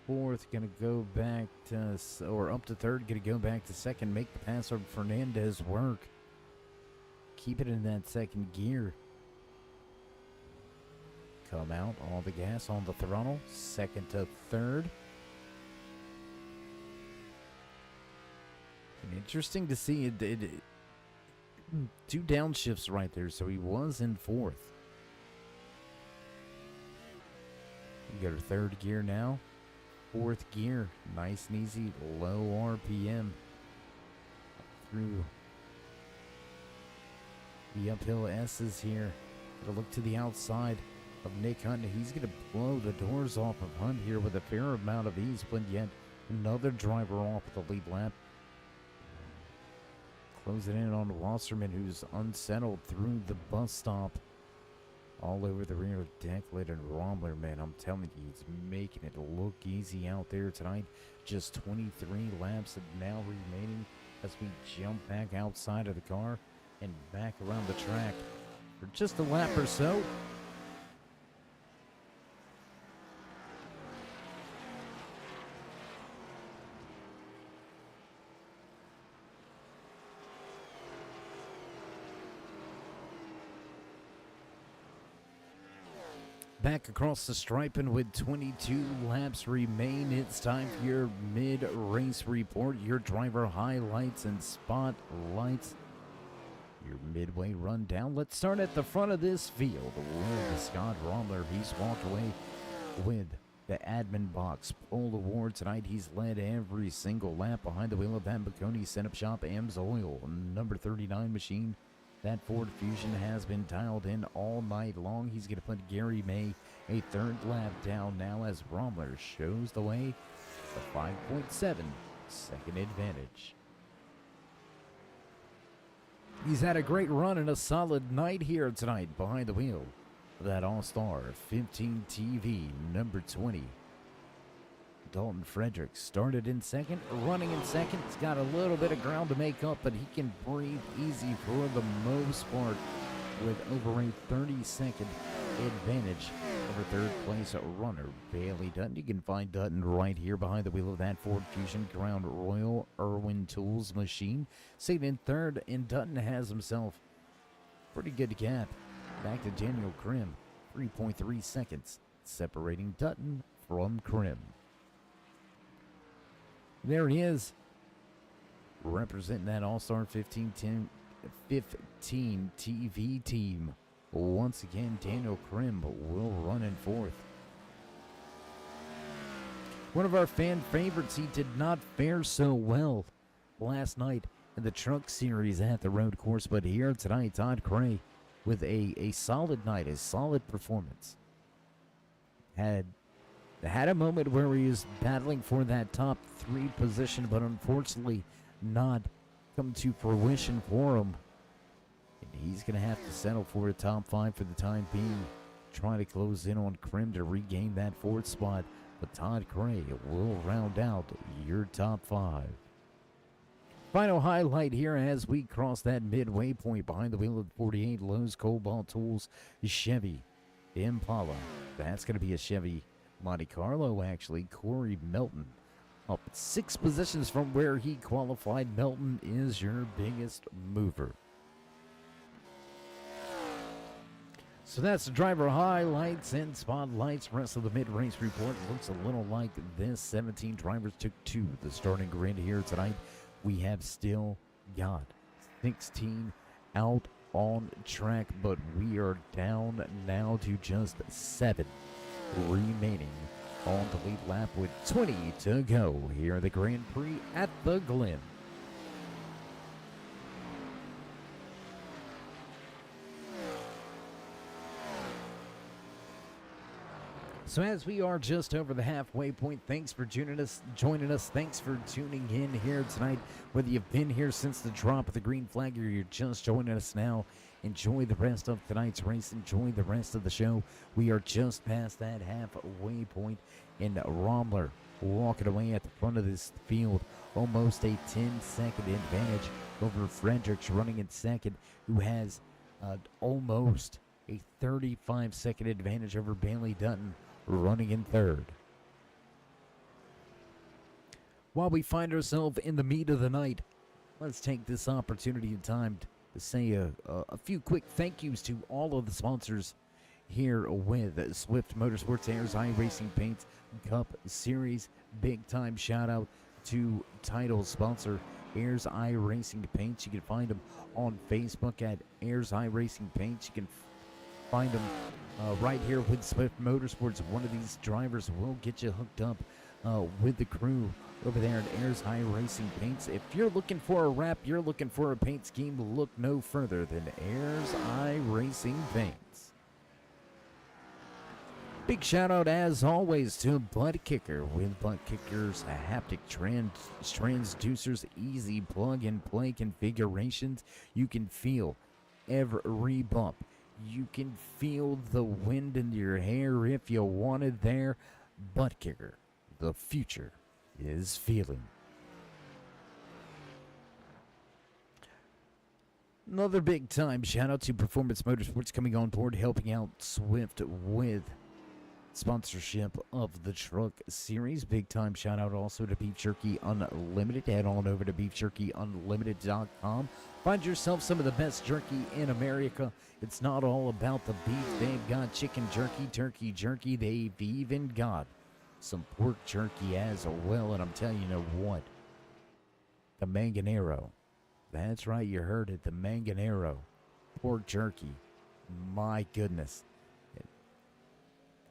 4th, going to go back to, or up to 3rd, going to go back to 2nd. Make the pass over Fernandez work. Keep it in that second gear. Come out, all the gas on the throttle. 2nd to 3rd. Interesting to see it, two downshifts right there, so he was in 4th. We got our 3rd gear now. 4th gear, nice and easy, low RPM. Through the uphill S's here. Gonna look to the outside of Nick Hunt. He's gonna blow the doors off of Hunt here with a fair amount of ease, but yet another driver off the lead lap. Closing in on Wasserman, who's unsettled through the bus stop. All over the rear of Declan and Rommler, man. I'm telling you, he's making it look easy out there tonight. Just 23 laps now remaining as we jump back outside of the car and back around the track for just a lap or so. Back across the stripe, and with 22 laps remain, it's time for your mid-race report, your driver highlights and spotlights, your midway rundown. Let's start at the front of this field with Scott Rommler. He's walked away with the admin box pole award tonight. He's led every single lap behind the wheel of that Bocconi Setup Shop Ames Oil number 39 machine. That Ford Fusion has been dialed in all night long. He's going to put Gary May a 3rd lap down now as Rommler shows the way. The 5.7 second advantage. He's had a great run and a solid night here tonight behind the wheel of that All-Star 15 TV number 20. Dalton Frederick started in 2nd, running in 2nd. He's got a little bit of ground to make up, but he can breathe easy for the most part with over a 30-second advantage over 3rd place runner Bailey Dutton. You can find Dutton right here behind the wheel of that Ford Fusion Crown Royal Irwin Tools machine. Sitting in 3rd, and Dutton has himself pretty good gap. Back to Daniel Krim, 3.3 seconds separating Dutton from Krim. There he is, representing that All-Star 15 15 TV team. Once again, Daniel Krim will run in fourth. One of our fan favorites, he did not fare so well last night in the truck series at the road course, but here tonight, Todd Cray with a solid night, a solid performance. Had a moment where he was battling for that top 3 position, but unfortunately not come to fruition for him. And he's going to have to settle for a top 5 for the time being, trying to close in on Krim to regain that 4th spot. But Todd Cray will round out your top 5. Final highlight here as we cross that midway point behind the wheel of 48 Lowe's Cobalt Tools Chevy Impala. That's going to be a Chevy Monte Carlo, actually. Corey Melton up 6 positions from where he qualified. Melton is your biggest mover. So that's the driver highlights and spotlights. Rest of the mid-race report looks a little like this. 17 drivers took to the starting grid here tonight. We have still got 16 out on track, but we are down now to just 7 remaining on the lead lap with 20 to go here at the Grand Prix at the Glen. So as we are just over the halfway point, thanks for joining us. Thanks for tuning in here tonight. Whether you've been here since the drop of the green flag or you're just joining us now, enjoy the rest of tonight's race. Enjoy the rest of the show. We are just past that halfway point, and Romler walking away at the front of this field. Almost a 10-second advantage over Fredericks running in second, who has almost a 35-second advantage over Bailey Dutton running in third. While we find ourselves in the meat of the night, let's take this opportunity and time to say a few quick thank yous to all of the sponsors here with Swift Motorsports, Ayers iRacing Paints Cup Series. Big time shout out to title sponsor Ayers iRacing Paints. You can find them on Facebook at Ayers iRacing Paints. You can find them right here with Swift Motorsports. One of these drivers will get you hooked up with the crew over there at Ayers iRacing Paints. If you're looking for a wrap, you're looking for a paint scheme, look no further than Ayers iRacing Paints. Big shout out as always to Butt Kicker. With Butt Kicker's haptic transducers, easy plug and play configurations. You can feel every bump. You can feel the wind in your hair if you want it there. Butt Kicker, the future is feeling. Another big time shout out to Performance Motorsports coming on board, helping out Swift with sponsorship of the truck series. Big time shout out also to Beef Jerky Unlimited. Head on over to beefjerkyunlimited.com. Find yourself some of the best jerky in America. It's not all about the beef. They've got chicken jerky, turkey jerky. They've even got some pork jerky as well. And I'm telling you, what? The Manganero. That's right, you heard it. The Manganero pork jerky. My goodness.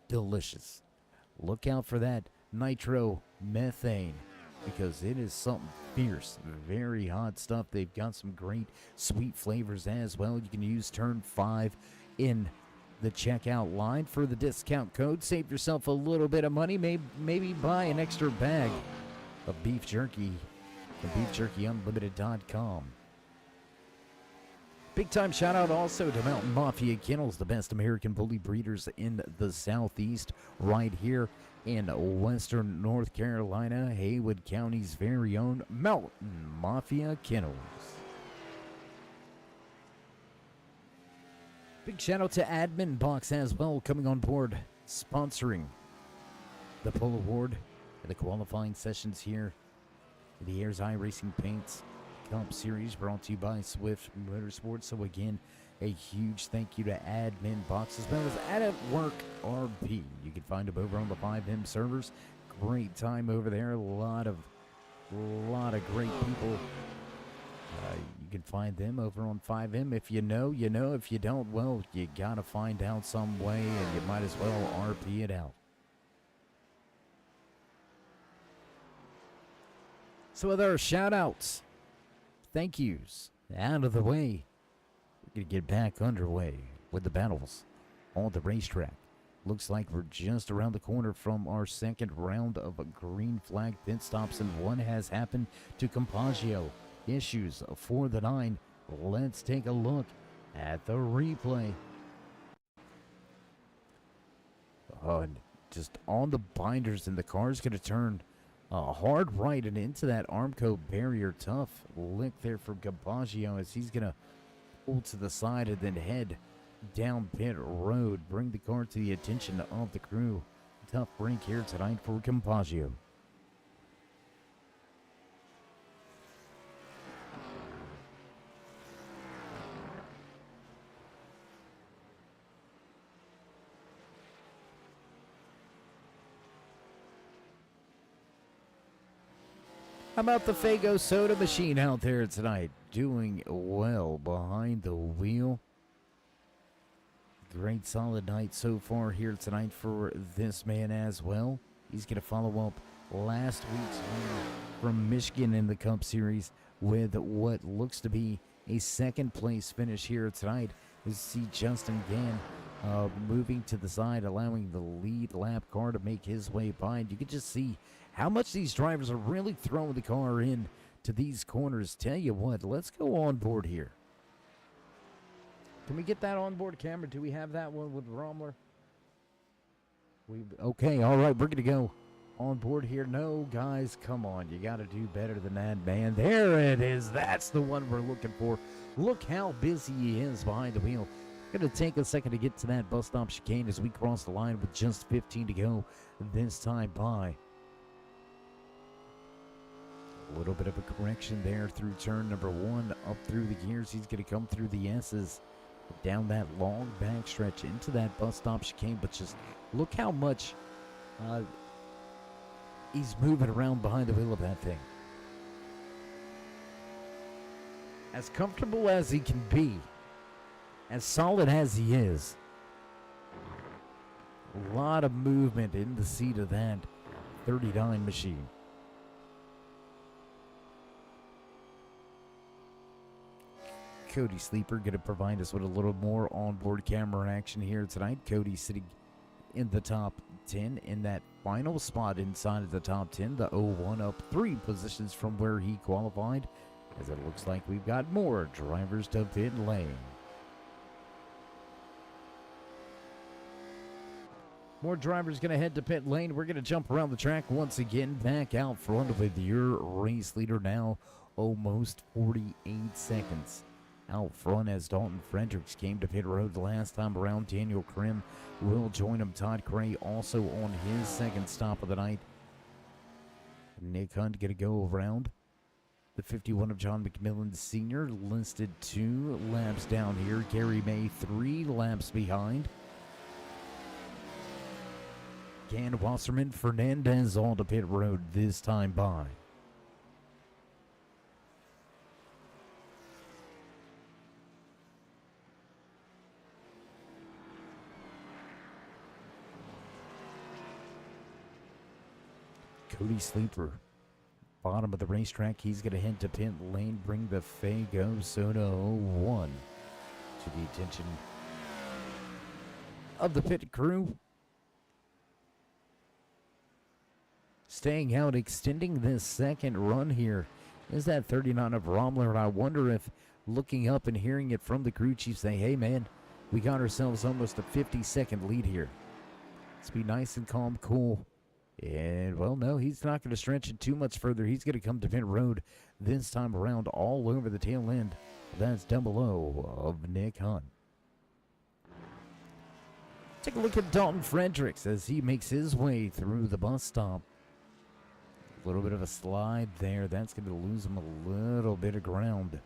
Delicious. Look out for that nitromethane, because it is something fierce, very hot stuff. They've got some great sweet flavors as well. You can use Turn 5 in the checkout line for the discount code. Save yourself a little bit of money. Maybe buy an extra bag of beef jerky at beefjerkyunlimited.com. Big time shout out also to Mountain Mafia Kennels, the best American bully breeders in the Southeast, right here in Western North Carolina. Haywood County's very own Mountain Mafia Kennels. Big shout out to Admin Box as well, coming on board, sponsoring the Pole Award and the qualifying sessions here in the Ayers iRacing Paints Cup Series, brought to you by Swift Motorsports. So again, a huge thank you to Admin Box as well as At Work RP. You can find them over on the 5M servers. Great time over there. A lot of great people. You can find them over on 5M. If you know, you know. If you don't, well, you got to find out some way, and you might as well RP it out. So with our shout-outs, thank yous out of the way, we're going to get back underway with the battles on the racetrack. Looks like we're just around the corner from our second round of green flag pit stops, and one has happened to Compaggio. Issues for the 9. Let's take a look at the replay. Oh, and just on the binders, and the car's going to turn hard right and into that Armco barrier. Tough lick there from Compaggio as he's going to pull to the side and then head down pit road. Bring the car to the attention of the crew. Tough break here tonight for Compaggio. How about the Fago soda machine out there tonight? Doing well behind the wheel. Great solid night so far here tonight for this man as well. He's going to follow up last week's win from Michigan in the Cup Series with what looks to be a second place finish here tonight. You see Justin Glen moving to the side, allowing the lead lap car to make his way by. And you can just see how much these drivers are really throwing the car in to these corners. Tell you what, let's go on board here. Can we get that onboard camera? Do we have that one with Romler? Okay, all right, we're going to go on board here. No, guys, come on. You got to do better than that, man. There it is. That's the one we're looking for. Look how busy he is behind the wheel. Going to take a second to get to that bus stop chicane as we cross the line with just 15 to go this time by. A little bit of a correction there through turn number 1, up through the gears. He's going to come through the S's, down that long back stretch into that bus stop chicane. But just look how much he's moving around behind the wheel of that thing. As comfortable as he can be, as solid as he is, a lot of movement in the seat of that 39 machine. Cody Sleeper going to provide us with a little more onboard camera action here tonight. Cody sitting in the top 10 in that final spot inside of the top 10. The 01 up 3 positions from where he qualified, as it looks like we've got more drivers to pit lane. More drivers going to head to pit lane. We're going to jump around the track once again, back out front with your race leader now, almost 48 seconds out front as Dalton Fredericks came to pit road the last time around. Daniel Krim will join him. Todd Cray also on his second stop of the night. Nick Hunt going to go around the 51 of John McMillan Sr. listed 2 laps down here. Gary May 3 laps behind. Gan Wasserman, Fernandez all to pit road this time by. Cody Sleeper, bottom of the racetrack. He's going to head to pit lane, bring the Fago Soda 01 to the attention of the pit crew. Staying out, extending this second run here is that 39 of Romler. And I wonder if looking up and hearing it from the crew chief say, hey man, we got ourselves almost a 50-second lead here. Let's be nice and calm, cool. And, well, no, he's not going to stretch it too much further. He's going to come to pit road this time around all over the tail end. That's down below of Nick Hunt. Take a look at Dalton Fredericks as he makes his way through the bus stop. A little bit of a slide there. That's going to lose him a little bit of ground.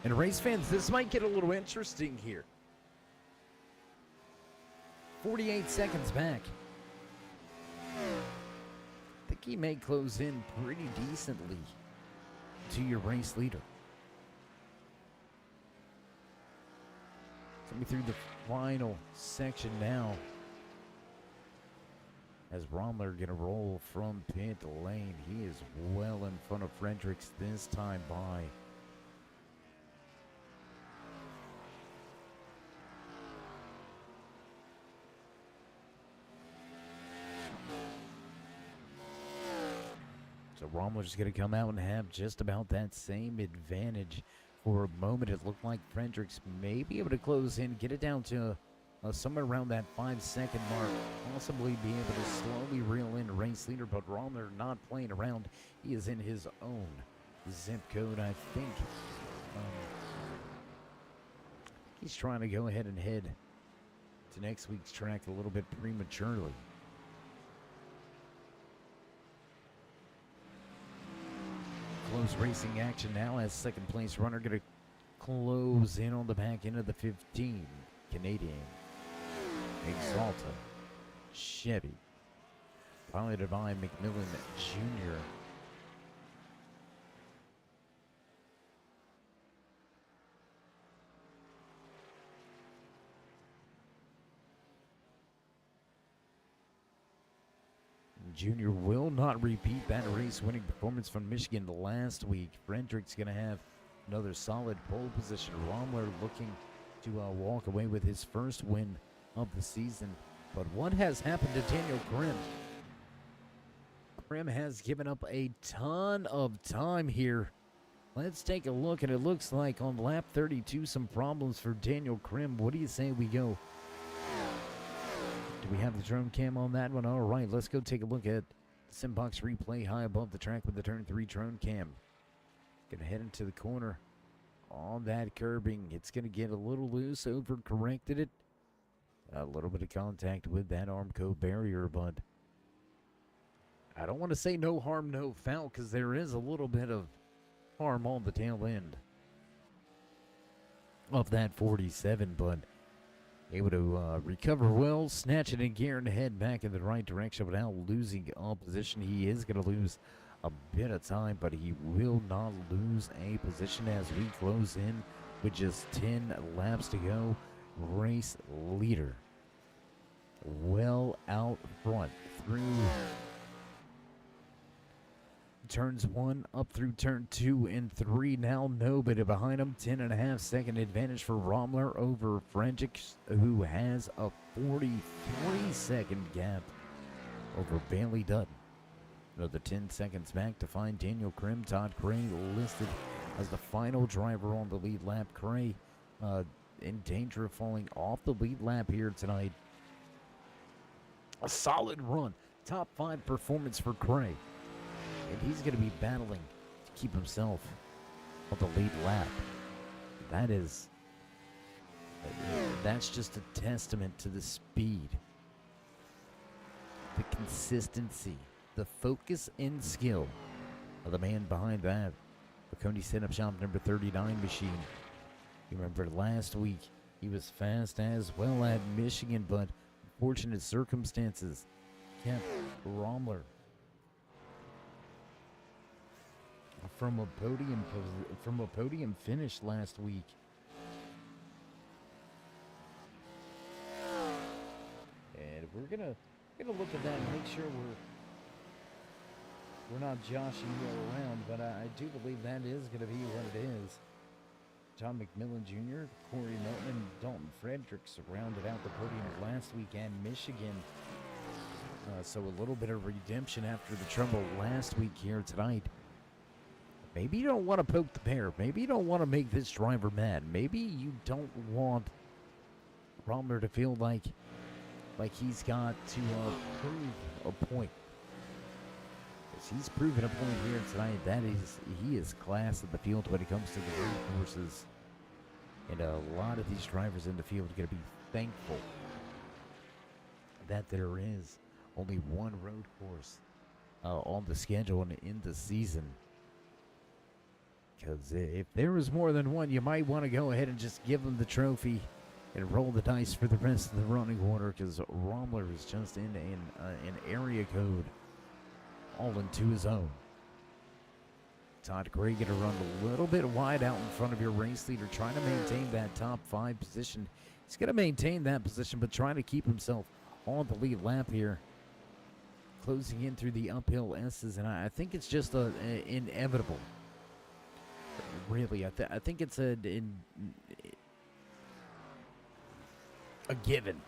And race fans, this might get a little interesting here. 48 seconds back. I think he may close in pretty decently to your race leader. Coming through the final section now, as Romler gonna roll from pit lane. He is well in front of Fredericks this time by. So Romler's gonna come out and have just about that same advantage. For a moment, it looked like Fredericks may be able to close in, get it down to somewhere around that 5-second mark, possibly be able to slowly reel in race leader, but Romler not playing around. He is in his own zip code, I think. He's trying to go ahead and head to next week's track a little bit prematurely. Close racing action now as second place runner going to close in on the back end of the 15. Canadian Exalta Chevy, piloted by McMillan Jr. Junior will not repeat that race-winning performance from Michigan last week. Fredericks going to have another solid pole position. Romler looking to walk away with his first win of the season. But what has happened to Daniel Krim? Krim has given up a ton of time here. Let's take a look, and it looks like on lap 32 some problems for Daniel Krim. What do you say we go? Do we have the drone cam on that one? All right, let's go take a look at the Simbox replay high above the track with the turn 3 drone cam. Gonna head into the corner on that curbing. It's gonna get a little loose, over-corrected it. A little bit of contact with that Armco barrier, but I don't want to say no harm, no foul, because there is a little bit of harm on the tail end of that 47, but able to recover well, snatch it in gear and head back in the right direction without losing position. He is going to lose a bit of time, but he will not lose a position as we close in with just 10 laps to go. Race leader well out front through turns 1 up through turn 2 and 3. Now nobody behind him. 10.5 second advantage for Romler over Fredericks, who has a 43-second gap over Bailey Dutton. Another 10 seconds back to find Daniel Krim. Todd Cray listed as the final driver on the lead lap. Cray in danger of falling off the lead lap here tonight. A solid run. Top 5 performance for Cray. And he's going to be battling to keep himself on the lead lap. That's just a testament to the speed, the consistency, the focus and skill of the man behind that. The Coney Setup Shop number 39 machine. You remember last week he was fast as well at Michigan, but unfortunate circumstances kept Romler from a podium finish last week. And we're gonna look at that and make sure we're not joshing you around, but I do believe that is gonna be what it is. John McMillan Jr., Corey Milton, and Dalton Fredericks rounded out the podium last week and Michigan. So a little bit of redemption after the trouble last week here tonight. Maybe you don't want to poke the bear. Maybe you don't want to make this driver mad. Maybe you don't want Romler to feel like he's got to prove a point. Because he's proven a point here tonight. He is class in the field when it comes to the road courses. And a lot of these drivers in the field are going to be thankful that there is only one road course on the schedule and in the season. Because if there was more than one, you might want to go ahead and just give him the trophy and roll the dice for the rest of the running order, because Romler is just in an area code all into his own. Todd Gray going to run a little bit wide out in front of your race leader, trying to maintain that top 5 position. He's going to maintain that position, but trying to keep himself on the lead lap here. Closing in through the uphill S's, and I think it's just inevitable. Really, I think it's a given.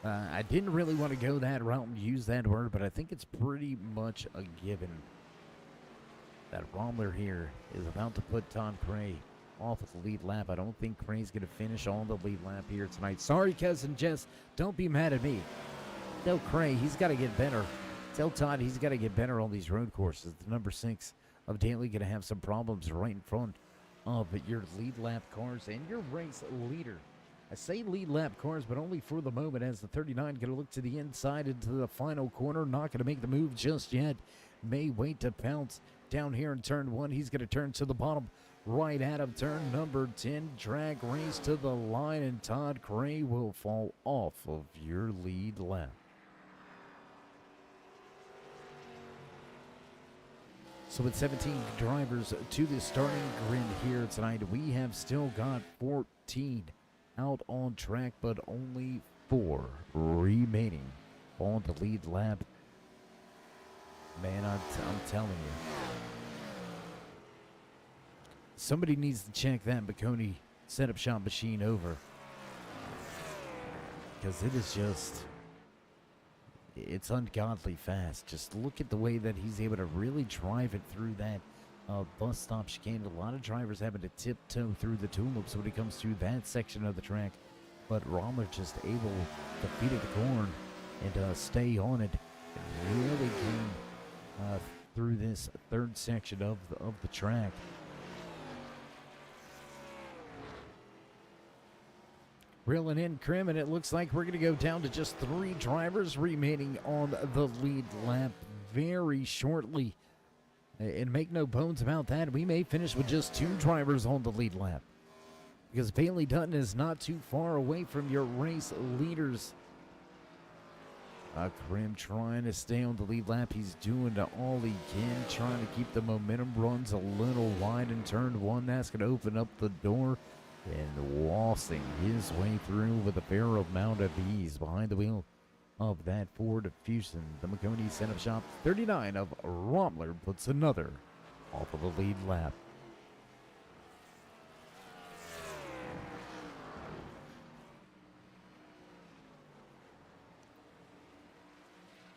I didn't really want to go that route and use that word, but I think it's pretty much a given that Rommler here is about to put Todd Gray off of the lead lap. I don't think Gray's going to finish on the lead lap here tonight. Sorry, cousin Jess. Don't be mad at me. Tell Gray he's got to get better. Tell Todd he's got to get better on these road courses. The number 6 of Daly going to have some problems right in front of your lead lap cars and your race leader. I say lead lap cars, but only for the moment, as the 39 going to look to the inside into the final corner. Not going to make the move just yet. May wait to pounce down here in turn 1. He's going to turn to the bottom right out of turn number 10. Drag race to the line, and Todd Gray will fall off of your lead lap. So with 17 drivers to the starting grid here tonight, we have still got 14 out on track, but only 4 remaining on the lead lap. Man, I'm telling you. Somebody needs to check that Baconi setup shop machine over. Because it is just... it's ungodly fast. Just look at the way that he's able to really drive it through that bus stop chicane. A lot of drivers having to tiptoe through the tulips when it comes to that section of the track. But Rommler just able to feed it the corn and stay on it and really gain through this third section of the track. Reeling in Krim, and it looks like we're going to go down to just 3 drivers remaining on the lead lap very shortly. And make no bones about that, we may finish with just 2 drivers on the lead lap. Because Bailey Dutton is not too far away from your race leaders. Krim trying to stay on the lead lap. He's doing all he can, trying to keep the momentum. Runs a little wide in turn 1. That's going to open up the door. And waltzing his way through with a fair amount of ease behind the wheel of that Ford Fusion. The Baconi setup shop 39 of Rommler puts another off of the lead lap.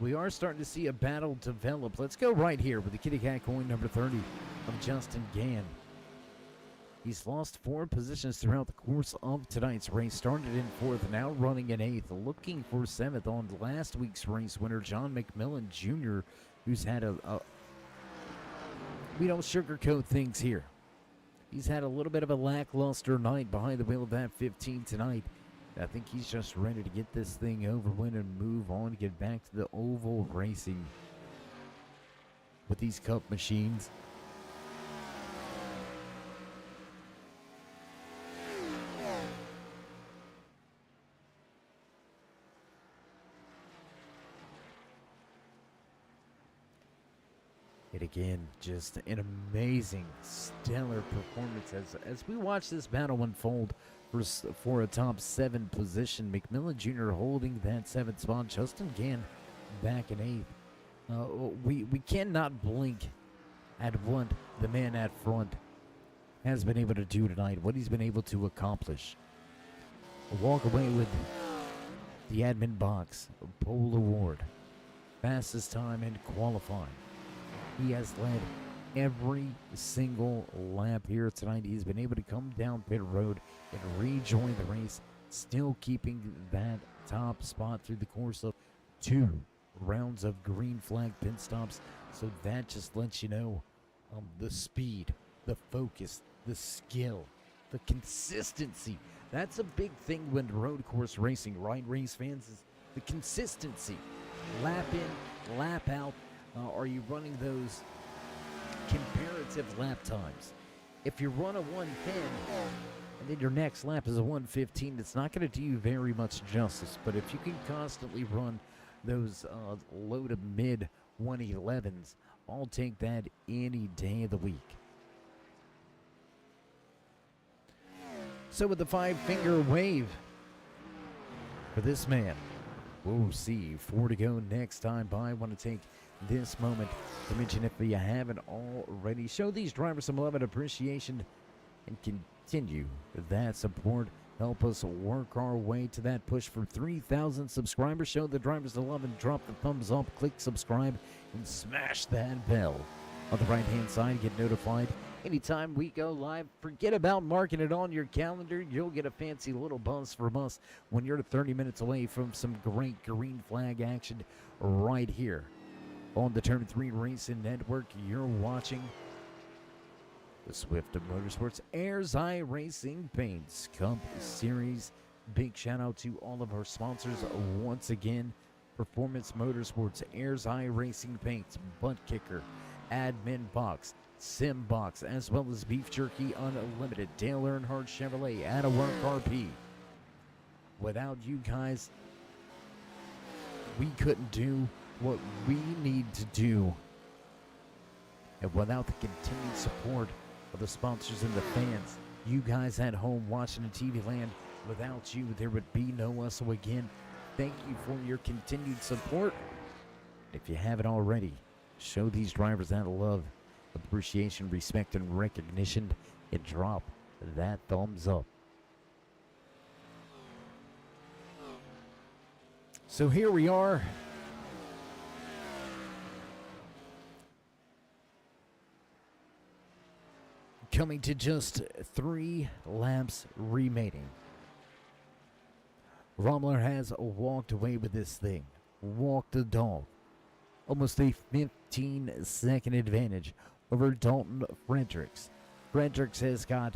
We are starting to see a battle develop. Let's go right here with the Kitty Cat coin number 30 of Justin Gann. He's lost 4 positions throughout the course of tonight's race. Started in 4th, now running in 8th. Looking for 7th on last week's race winner, John McMillan Jr., who's had we don't sugarcoat things here. He's had a little bit of a lackluster night behind the wheel of that 15 tonight. I think he's just ready to get this thing over with and move on, get back to the oval racing with these Cup machines. And again, just an amazing, stellar performance as we watch this battle unfold for a top 7 position. McMillan Jr. holding that 7th spot. Justin Gann back in 8th. We cannot blink at what the man at front has been able to do tonight, what he's been able to accomplish. Walk away with the admin box pole award, fastest time in qualifying. He has led every single lap here tonight. He's been able to come down pit road and rejoin the race, still keeping that top spot through the course of 2 rounds of green flag pit stops. So that just lets you know the speed, the focus, the skill, the consistency. That's a big thing when road course racing, right, race fans, is the consistency. Lap in, lap out. Are you running those comparative lap times? If you run a 110 and then your next lap is a 115, it's not going to do you very much justice. But if you can constantly run those low to mid 111s, I'll take that any day of the week. So with the 5-finger wave for this man, we'll see 4 to go next time by. I want to take this moment to mention, if you haven't already, show these drivers some love and appreciation and continue that support. Help us work our way to that push for 3,000 subscribers. Show the drivers the love and drop the thumbs up, click subscribe, and smash that bell on the right-hand side. Get notified anytime we go live. Forget about marking it on your calendar. You'll get a fancy little buzz from us when you're 30 minutes away from some great green flag action right here on the Turn 3 Racing Network. You're watching the Swift Motorsports Airs Eye Racing Paints Cup Series. Big shout out to all of our sponsors once again: Performance Motorsports, Airs Eye Racing Paints, Butt Kicker, Admin Box, Sim Box, as well as Beef Jerky Unlimited, Dale Earnhardt Chevrolet, At a Work RP. Without you guys, we couldn't do what we need to do. And without the continued support of the sponsors and the fans, you guys at home watching in TV land, without you, there would be no us. So again, thank you for your continued support. If you haven't already, show these drivers that love, appreciation, respect, and recognition, and drop that thumbs up. So here we are. Coming to just 3 laps remaining. Rommler has walked away with this thing. Walked the dog. Almost a 15-second advantage over Dalton Fredericks. Fredericks has got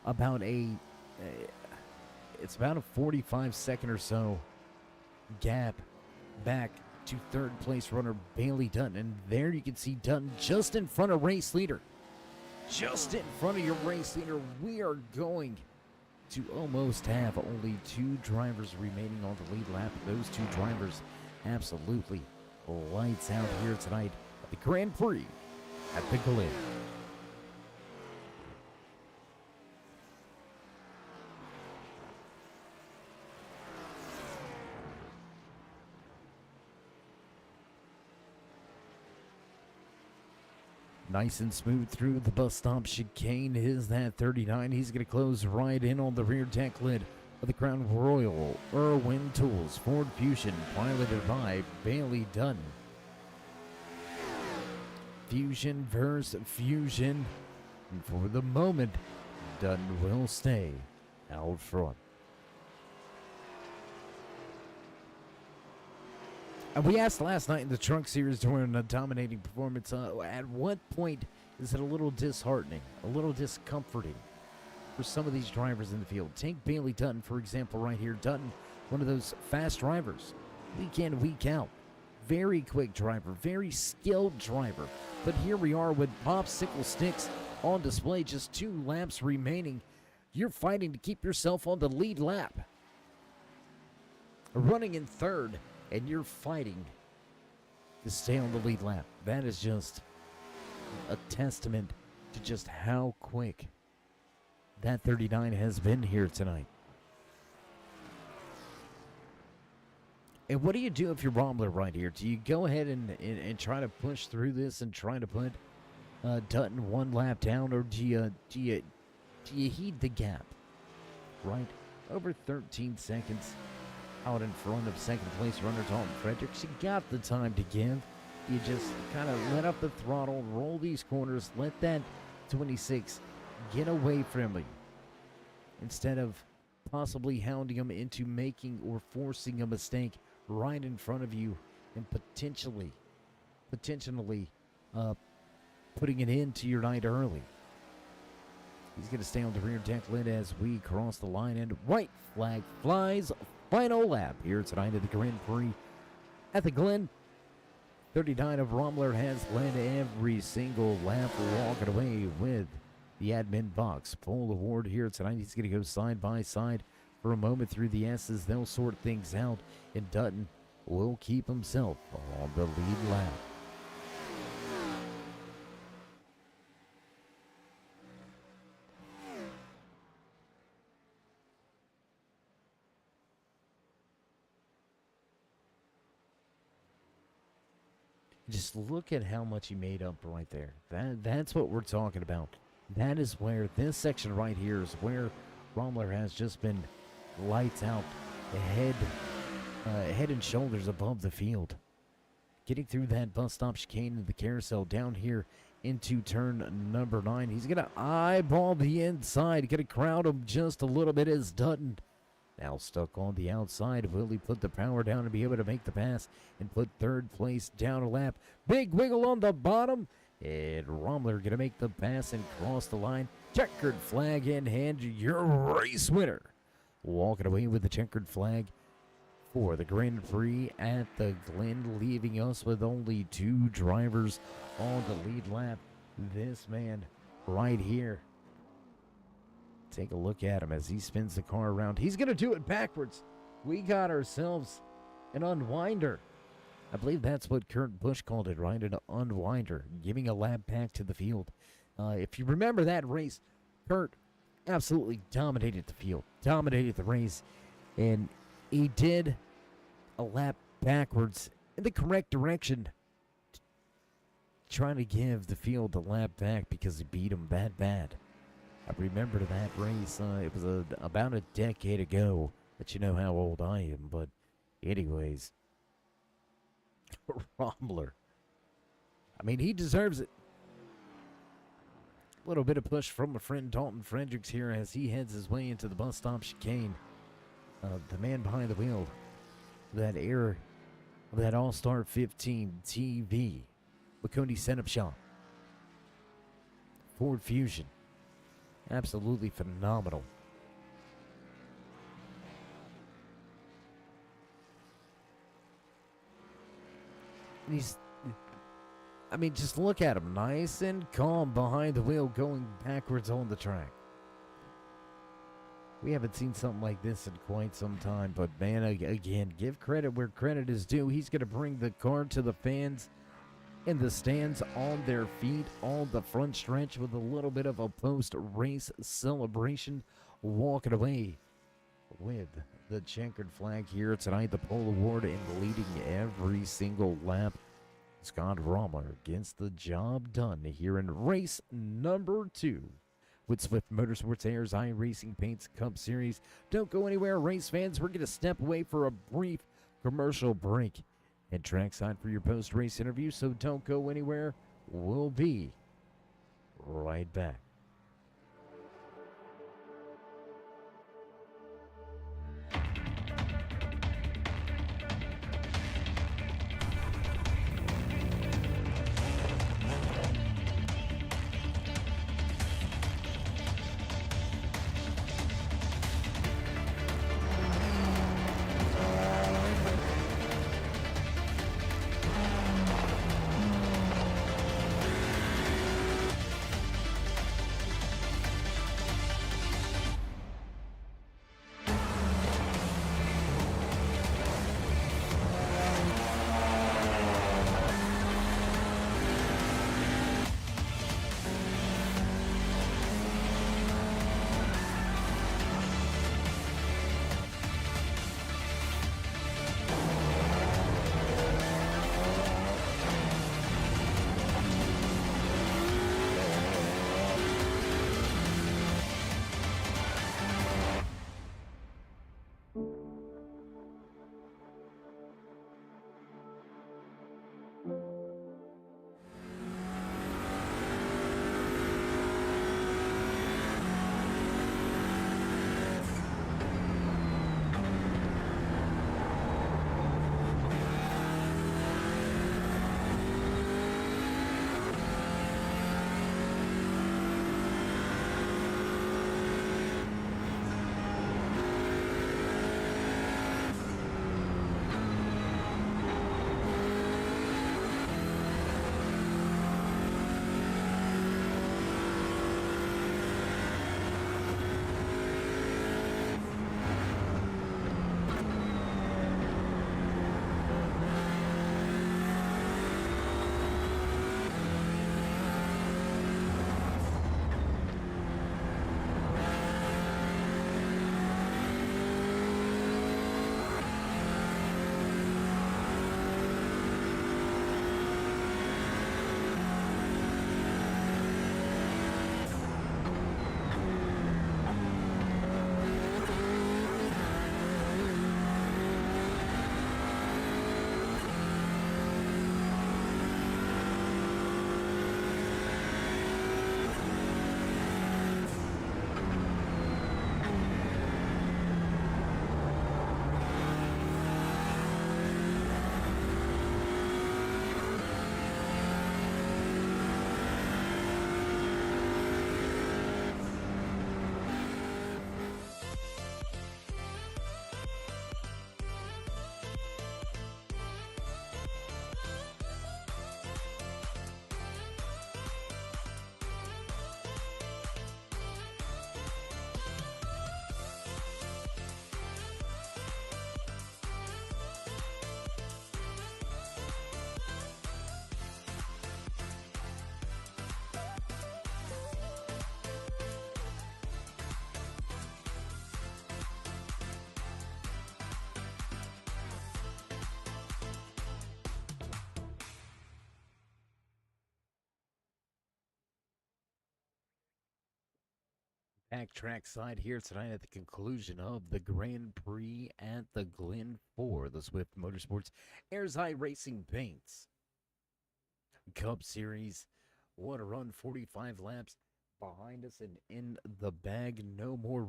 about it's about a 45-second or so gap back to third place runner Bailey Dutton. And there you can see Dutton just in front of race leader. Just in front of your race leader. We are going to almost have only 2 drivers remaining on the lead lap. Those 2 drivers absolutely lights out here tonight at the Grand Prix at the Glen. Nice and smooth through the bus stop chicane is that 39. He's going to close right in on the rear deck lid of the Crown Royal Irwin Tools Ford Fusion, piloted by Bailey Dutton. Fusion versus Fusion. And for the moment, Dutton will stay out front. And we asked last night in the Trunk Series during a dominating performance, at what point is it a little disheartening, a little discomforting for some of these drivers in the field? Take Bailey Dutton, for example, right here. Dutton, one of those fast drivers, week in, week out. Very quick driver, very skilled driver. But here we are with popsicle sticks on display, just 2 laps remaining. You're fighting to keep yourself on the lead lap. Running in third, and you're fighting to stay on the lead lap. That is just a testament to just how quick that 39 has been here tonight. And what do you do if you're Rommler right here? Do you go ahead and try to push through this and try to put Dutton 1 lap down, or do you heed the gap? Right? Over 13 seconds out in front of second place runner Dalton Fredericks. You got the time to give. You just kind of let up the throttle, roll these corners, let that 26 get away from you, instead of possibly hounding him into making or forcing a mistake right in front of you and potentially putting an end to your night early. He's going to stay on the rear deck lid as we cross the line, and white flag flies. Final lap here tonight at the Grand Prix at the Glen. 39 of Rommler has led every single lap, walking away with the admin box full award here tonight. He's going to go side by side for a moment through the S's. They'll sort things out, and Dutton will keep himself on the lead lap. Just look at how much he made up right there. That's what we're talking about. That is where this section right here is where Rommler has just been lights out, head and shoulders above the field. Getting through that bus stop chicane and the carousel down here into turn number 9. He's going to eyeball the inside, going to crowd him just a little bit as Dutton now stuck on the outside. Will he put the power down and be able to make the pass and put third place down a lap? Big wiggle on the bottom. And Rommler going to make the pass and cross the line. Checkered flag in hand. Your race winner. Walking away with the checkered flag for the Grand Prix at the Glen, leaving us with only 2 drivers on the lead lap. This man right here. Take a look at him as he spins the car around. He's going to do it backwards. We got ourselves an unwinder. I believe that's what Kurt Busch called it, right? An unwinder, giving a lap back to the field. If you remember that race, Kurt absolutely dominated the field, dominated the race, and he did a lap backwards in the correct direction, trying to give the field a lap back because he beat him that bad. I remember that race. It was about a decade ago, but you know how old I am. But anyways, Rommler, I mean, he deserves it. A little bit of push from my friend Dalton Fredericks here as he heads his way into the bus stop chicane. The man behind the wheel, that era of that All-Star 15 TV, McConey Setup Shop, Ford Fusion. Absolutely phenomenal. And I mean, just look at him. Nice and calm behind the wheel, going backwards on the track. We haven't seen something like this in quite some time, but man, again, give credit where credit is due. He's going to bring the car to the fans in the stands on their feet on the front stretch with a little bit of a post-race celebration, walking away with the checkered flag here tonight, the pole award, and leading every single lap. Scott Rommler gets the job done here in race number 2 with Swift Motorsports Airs iRacing Paints Cup Series. Don't go anywhere, race fans. We're going to step away for a brief commercial break and trackside for your post-race interview, so don't go anywhere. We'll be right back. Back trackside here tonight at the conclusion of the Grand Prix at the Glen for the Swift Motorsports Airs High Racing Paints Cup Series. What a run, 45 laps behind us and in the bag. No more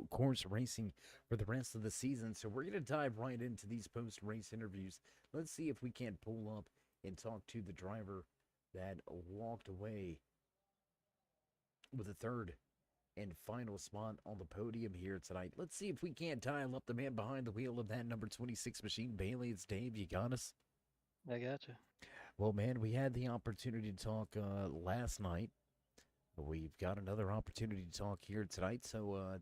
course racing for the rest of the season. So we're going to dive right into these post-race interviews. Let's see if we can't pull up and talk to the driver that walked away with a third and final spot on the podium here tonight. Let's see if we can't dial up the man behind the wheel of that number 26 machine. Bailey, it's Dave. You got us? I gotcha. Well, man, we had the opportunity to talk last night. We've got another opportunity to talk here tonight. So,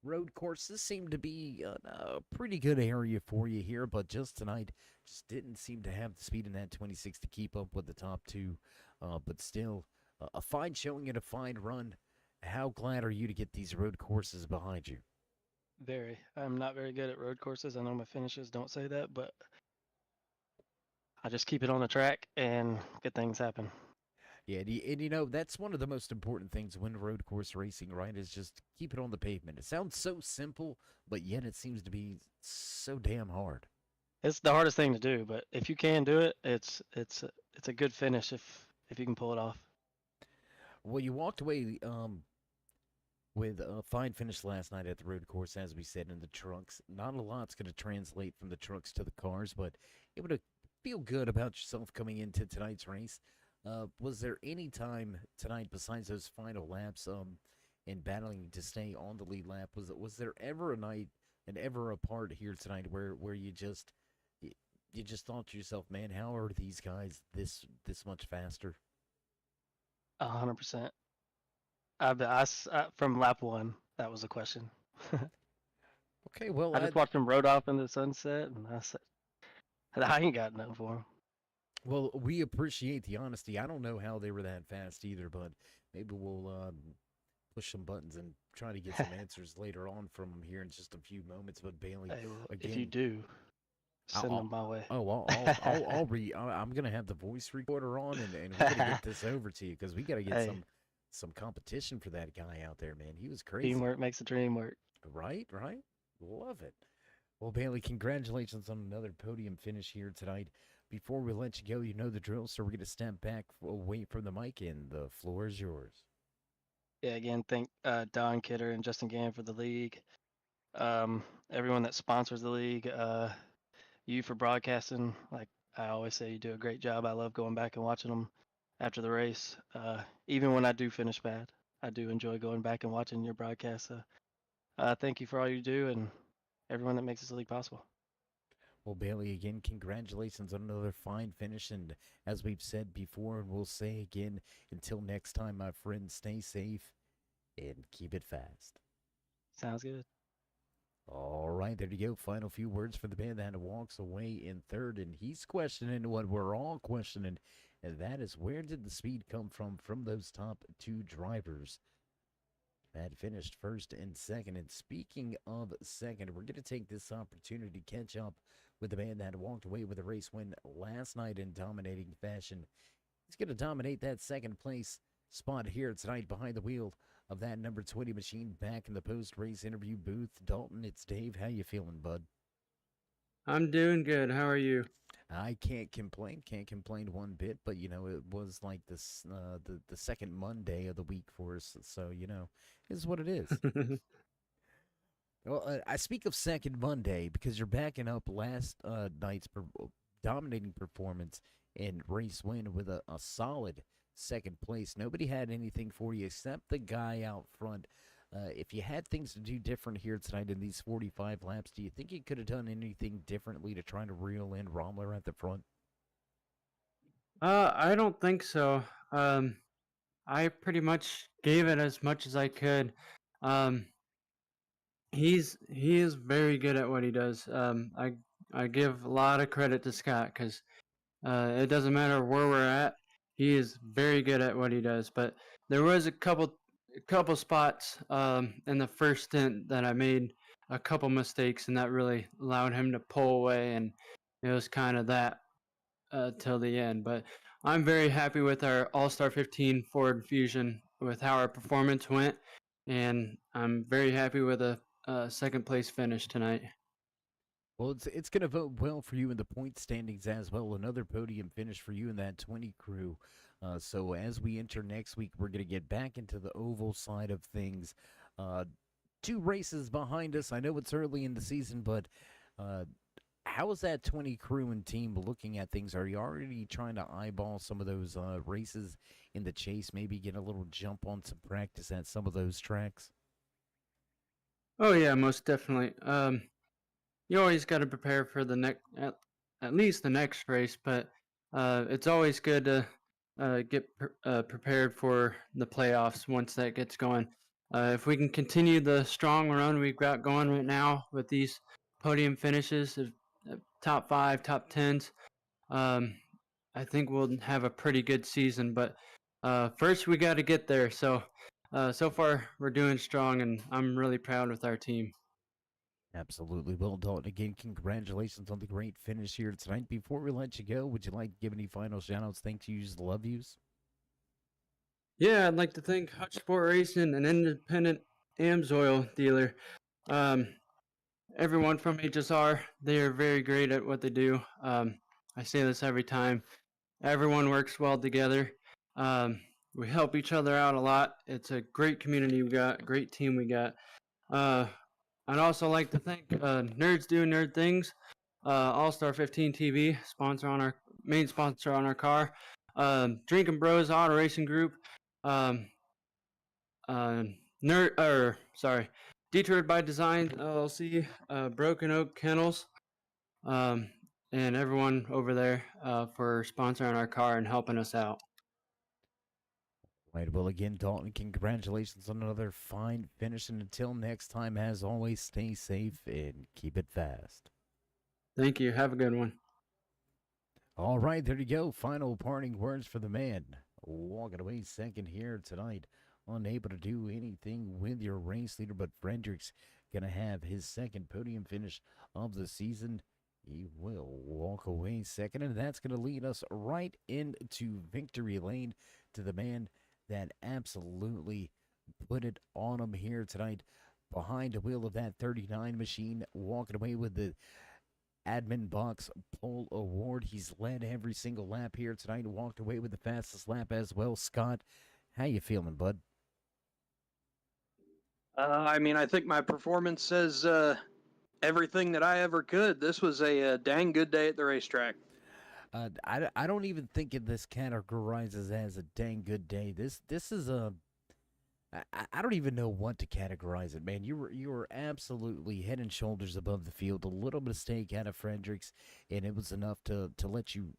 road courses seem to be a pretty good area for you here, but just tonight just didn't seem to have the speed in that 26 to keep up with the top two. But still, a fine showing and a fine run. How glad are you to get these road courses behind you? Very. I'm not very good at road courses. I know my finishes don't say that, but I just keep it on the track and good things happen. Yeah, and you know, that's one of the most important things when road course racing, right, is just keep it on the pavement. It sounds so simple, but yet it seems to be so damn hard. It's the hardest thing to do, but if you can do it, it's a good finish if you can pull it off. Well, you walked away with a fine finish last night at the road course, as we said, in the trucks. Not a lot's going to translate from the trucks to the cars, but able to feel good about yourself coming into tonight's race. Was there any time tonight besides those final laps in battling to stay on the lead lap? Was there ever a night and ever a part here tonight where you just thought to yourself, man, how are these guys this much faster? 100%. From lap one, that was the question. Okay, well, I just watched them rode off into the sunset, and I said, I ain't got nothing for them. well, we appreciate the honesty. I don't know how they were that fast either, but maybe we'll push some buttons and try to get some answers later on from them here in just a few moments. But Bailey, Hey, well, again, if you do, send them my way. oh, I'm gonna have the voice recorder on, and we're gonna get this over to you because we gotta get Hey. some competition for that guy out there, man. He was crazy. Teamwork makes the dream work. Right. Love it. Well, Bailey, congratulations on another podium finish here tonight. Before we let you go, you know the drill, so we're going to step back away from the mic, and the floor is yours. Yeah, again, thank Don Kidder and Justin Gann for the league. Everyone that sponsors the league, you for broadcasting. Like I always say, you do a great job. I love going back and watching them after the race. Even when I do finish bad, I do enjoy going back and watching your broadcast. So, thank you for all you do and everyone that makes this league possible. Well, Bailey, again, congratulations on another fine finish. And as we've said before, and we'll say again, until next time, my friend, stay safe and keep it fast. Sounds good. All right, there you go. Final few words for the man that walks away in third. And he's questioning what we're all questioning, and that is, where did the speed come from those top two drivers that finished first and second? And speaking of second, we're going to take this opportunity to catch up with the man that walked away with a race win last night in dominating fashion. He's going to dominate that second place spot here tonight behind the wheel of that number 20 machine. Back in the post-race interview booth, Dalton, it's Dave. How you feeling, bud? I'm doing good. How are you? I can't complain one bit, but you know, it was like this the second Monday of the week for us, so you know, is what it is. Well, I speak of second Monday because you're backing up last night's dominating performance and race win with a solid second place. Nobody had anything for you except the guy out front. If you had things to do different here tonight in these 45 laps, do you think you could have done anything differently to try to reel in Rommler at the front? I don't think so. I pretty much gave it as much as I could. He is very good at what he does. I give a lot of credit to Scott because it doesn't matter where we're at. He is very good at what he does. But there was a couple spots in the first stint that I made a couple mistakes, and that really allowed him to pull away, and it was kind of that till the end. But I'm very happy with our All-Star 15 Ford Fusion with how our performance went. and I'm very happy with a second place finish tonight. Well, it's going to vote well for you in the point standings as well. Another podium finish for you in that 20 crew. So as we enter next week, we're going to get back into the oval side of things. Uh, 2 races behind us. I know it's early in the season, but uh, how is that 20 crew and team looking at things? Are you already trying to eyeball some of those races in the chase? Maybe get a little jump on some practice at some of those tracks? Oh yeah, most definitely. You always got to prepare for the next, at least the next race, but it's always good to get prepared for the playoffs once that gets going. If we can continue the strong run we've got going right now with these podium finishes of top 5, top 10s, um, I think we'll have a pretty good season. But first, we got to get there. So, so far, we're doing strong, and I'm really proud with our team. Absolutely. Well, Dalton, again, congratulations on the great finish here tonight. Before we let you go, would you like to give any final shout outs, thank yous, love yous? Yeah, I'd like to thank Hutch Sport Racing, an independent AMSOIL dealer. Um, Everyone from HSR, they are very great at what they do. I say this every time. Everyone works well together. We help each other out a lot. It's a great community we got, great team we got. Uh, I'd also like to thank Nerds Do Nerd Things, All Star 15 TV, sponsor on our main sponsor on our car. Drinking Bros Auto Racing Group, um, uh, Detoured by Design LLC, Broken Oak Kennels, um, and everyone over there for sponsoring our car and helping us out. Right. Well, again, Dalton, congratulations on another fine finish. And until next time, as always, stay safe and keep it fast. Thank you. Have a good one. All right, there you go. Final parting words for the man. Walking away second here tonight. Unable to do anything with your race leader, but Frederick's going to have his second podium finish of the season. He will walk away second, and that's going to lead us right into victory lane to the man that absolutely put it on him here tonight behind the wheel of that 39 machine, walking away with the Admin Box Pole Award. He's led every single lap here tonight and walked away with the fastest lap as well. Scott, how you feeling, bud? I mean, I think my performance says everything that I ever could. This was a dang good day at the racetrack. I don't even think of this categorizes as a dang good day. This is a I don't even know what to categorize it, man. You were absolutely head and shoulders above the field. A little mistake out of Fredericks, and it was enough to let you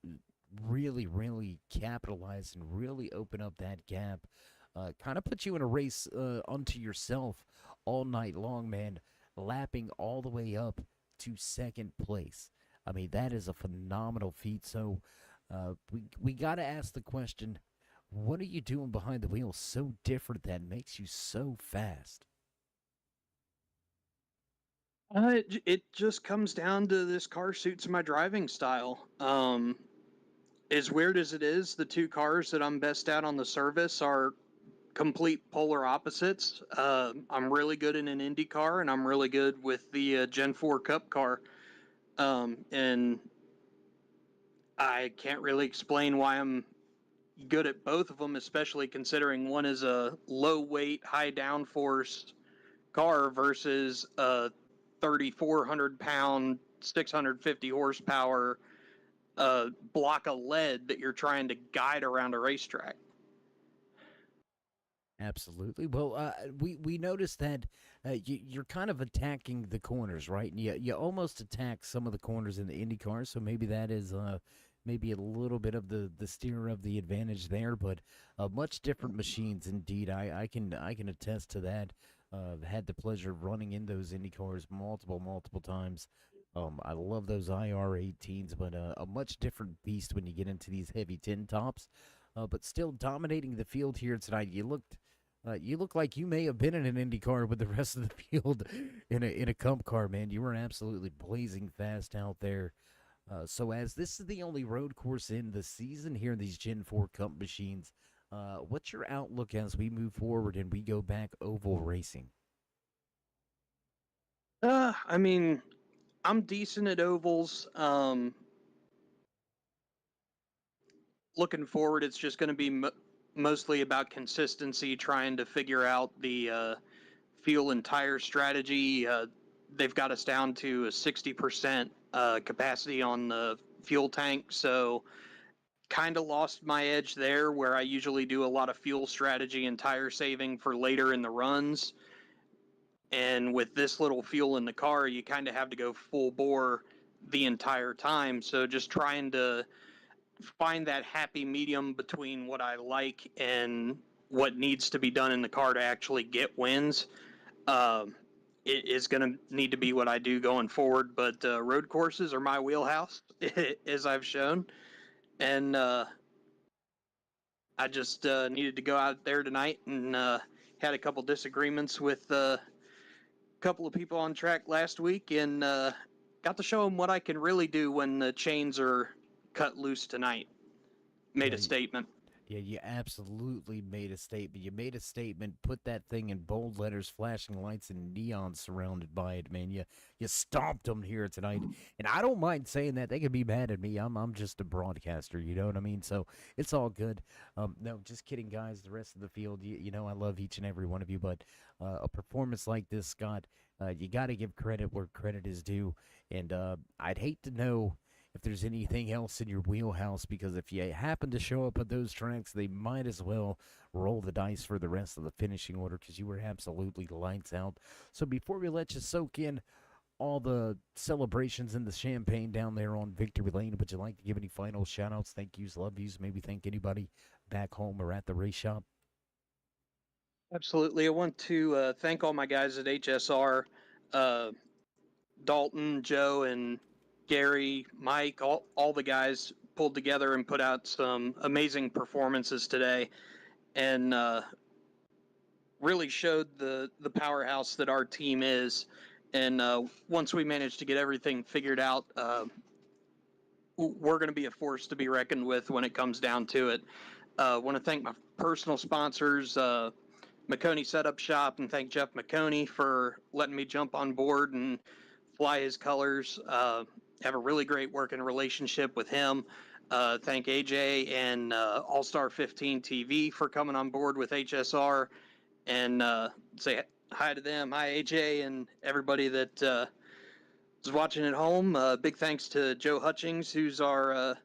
really capitalize and really open up that gap. Kind of put you in a race unto yourself all night long, man. Lapping all the way up to second place. I mean, that is a phenomenal feat. So we got to ask the question, what are you doing behind the wheel so different that makes you so fast? It just comes down to this car suits my driving style. As weird as it is, the two cars that I'm best at on the service are complete polar opposites. I'm really good in an Indy car, and I'm really good with the Gen 4 Cup car. And I can't really explain why I'm good at both of them, especially considering one is a low weight, high downforce car versus a 3,400 pound, 650 horsepower block of lead that you're trying to guide around a racetrack. Absolutely. Well, we noticed that you're kind of attacking the corners, right? And you almost attack some of the corners in the Indy cars, so maybe that is maybe a little bit of the steer of the advantage there, but much different machines indeed. I can attest to that. Had the pleasure of running in those Indy cars multiple times. I love those IR18s, but a much different beast when you get into these heavy tin tops. But still dominating the field here tonight. You look like you may have been in an Indy car with the rest of the field in a Cup car, man. You were absolutely blazing fast out there. So as this is the only road course in the season here in these Gen 4 Cup machines, What's your outlook as we move forward and we go back oval racing? I mean, I'm decent at ovals. Looking forward, it's just going to be mostly about consistency, trying to figure out the fuel and tire strategy. They've got us down to a 60% capacity on the fuel tank, so kind of lost my edge there where I usually do a lot of fuel strategy and tire saving for later in the runs. And with this little fuel in the car, you kind of have to go full bore the entire time. So just trying to find that happy medium between what I like and what needs to be done in the car to actually get wins. It is going to need to be what I do going forward, but road courses are my wheelhouse, as I've shown. And I just needed to go out there tonight and had a couple disagreements with a couple of people on track last week and got to show them what I can really do when the chains are cut loose tonight. Made a statement. Yeah, you absolutely made a statement. You made a statement, put that thing in bold letters, flashing lights, and neon surrounded by it, man. You stomped them here tonight. And I don't mind saying that. They could be mad at me. I'm just a broadcaster, you know what I mean? So it's all good. No, just kidding, guys. The rest of the field, you know I love each and every one of you, but a performance like this, Scott, you got to give credit where credit is due. And I'd hate to know if there's anything else in your wheelhouse, because if you happen to show up at those tracks, they might as well roll the dice for the rest of the finishing order, because you were absolutely lights out. So before we let you soak in all the celebrations and the champagne down there on Victory Lane, would you like to give any final shout-outs, thank yous, love yous, maybe thank anybody back home or at the race shop? Absolutely. I want to thank all my guys at HSR, Dalton, Joe, and Gary, Mike, all the guys pulled together and put out some amazing performances today, and really showed the powerhouse that our team is. And once we manage to get everything figured out, we're going to be a force to be reckoned with when it comes down to it. I want to thank my personal sponsors, McConey Setup Shop, and thank Jeff McConey for letting me jump on board and fly his colors. Have a really great working relationship with him. Thank AJ and All Star 15 TV for coming on board with HSR, and say hi to them. Hi, AJ, and everybody that is watching at home. Big thanks to Joe Hutchings, who's our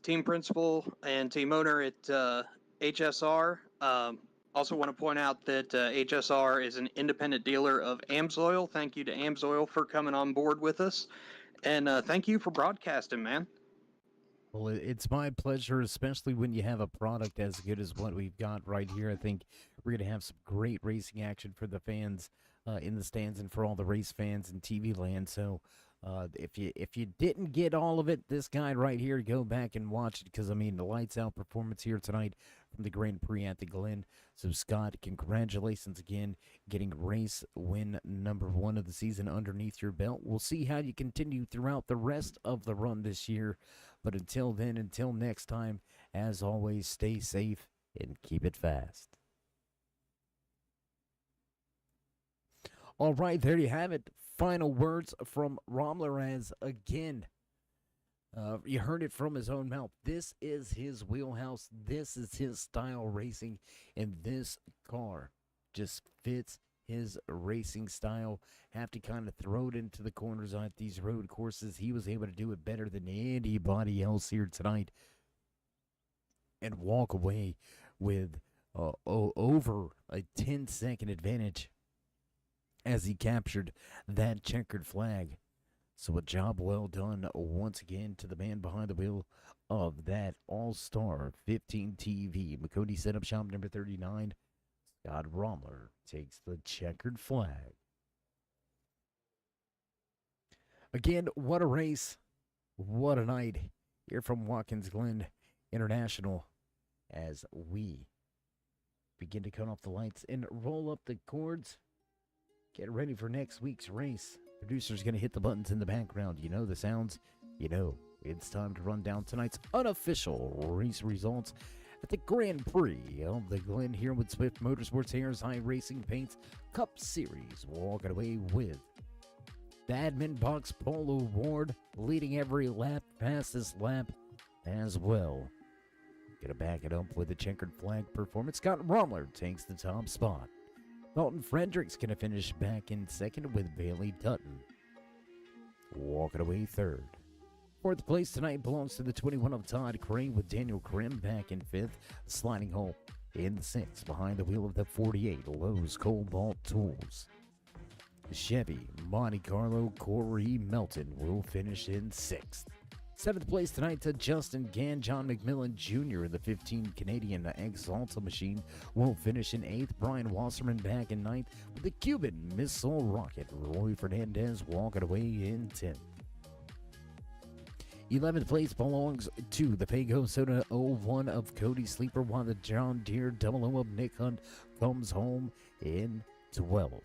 team principal and team owner at HSR. Also want to point out that HSR is an independent dealer of AMSOIL. Thank you to AMSOIL for coming on board with us. And thank you for broadcasting, man. Well, it's my pleasure, especially when you have a product as good as what we've got right here. I think we're going to have some great racing action for the fans in the stands and for all the race fans in TV land. So if you didn't get all of it, this guy right here, go back and watch it, because, I mean, the lights out performance here tonight from the Grand Prix at the Glen. So, Scott, congratulations again, getting race win number 1 of the season underneath your belt. We'll see how you continue throughout the rest of the run this year. But until then, until next time, as always, stay safe and keep it fast. All right, there you have it. Final words from Romler, again, you heard it from his own mouth. This is his wheelhouse. This is his style racing. And this car just fits his racing style. Have to kind of throw it into the corners on these road courses. He was able to do it better than anybody else here tonight and walk away with over a 10-second advantage as he captured that checkered flag. So a job well done once again to the man behind the wheel of that All-Star 15 TV. McConey Setup Shop number 39. Scott Romler takes the checkered flag. Again, what a race. What a night here from Watkins Glen International as we begin to cut off the lights and roll up the cords. Get ready for next week's race. Producer's going to hit the buttons in the background. You know the sounds. You know it's time to run down tonight's unofficial race results at the Grand Prix of the Glen here with Swift Motorsports Harris High Racing Paints Cup Series, walking away with the Admin Box Polo Award, leading every lap, fastest lap as well. Gonna back it up with a checkered flag performance. Scott Romler takes the top spot. Dalton Fredericks gonna finish back in second with Bailey Dutton walking away third. Fourth place tonight belongs to the 21 of Todd Crane with Daniel Krim back in fifth. Sliding hole in sixth behind the wheel of the 48 Lowe's Cobalt Tools. Chevy Monte Carlo Corey Melton will finish in sixth. Seventh place tonight to Justin Gann. John McMillan Jr. in the 15 Canadian Exalta machine will finish in eighth. Brian Wasserman back in ninth with the Cuban Missile Rocket. Roy Fernandez walking away in 10th. 11th place belongs to the Pago Soda 01 of Cody Sleeper, while the John Deere 00 of Nick Hunt comes home in 12th.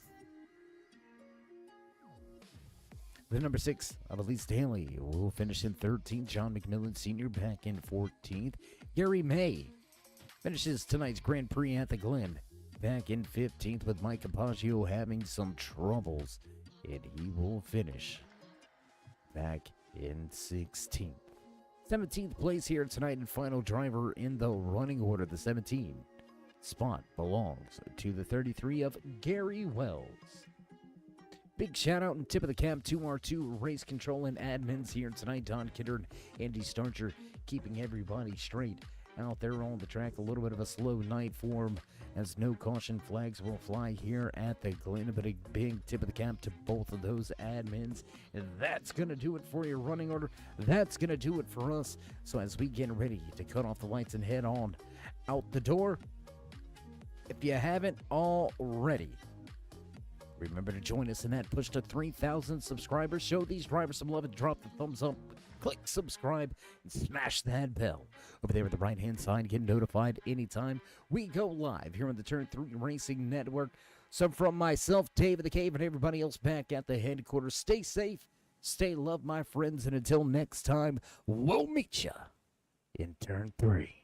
The number 6 of Elise Daly will finish in 13th. John McMillan Sr. back in 14th. Gary May finishes tonight's Grand Prix at the Glen back in 15th, with Mike Capaccio having some troubles, and he will finish back in 16th. 17th place here tonight, and final driver in the running order. The 17 spot belongs to the 33 of Gary Wells. Big shout out and tip of the cap to our two race control and admins here tonight, Don Kidder and Andy Starcher, keeping everybody straight out there on the track. A little bit of a slow night for them, as no caution flags will fly here at the Glen, but a big tip of the cap to both of those admins. And that's going to do it for your running order. That's going to do it for us. So as we get ready to cut off the lights and head on out the door, if you haven't already, remember to join us in that push to 3,000 subscribers. Show these drivers some love and drop the thumbs up. Click subscribe and smash that bell over there at the right-hand side. Get notified anytime we go live here on the Turn 3 Racing Network. So from myself, Dave of the Cave, and everybody else back at the headquarters, stay safe, stay loved, my friends, and until next time, we'll meet ya in Turn 3.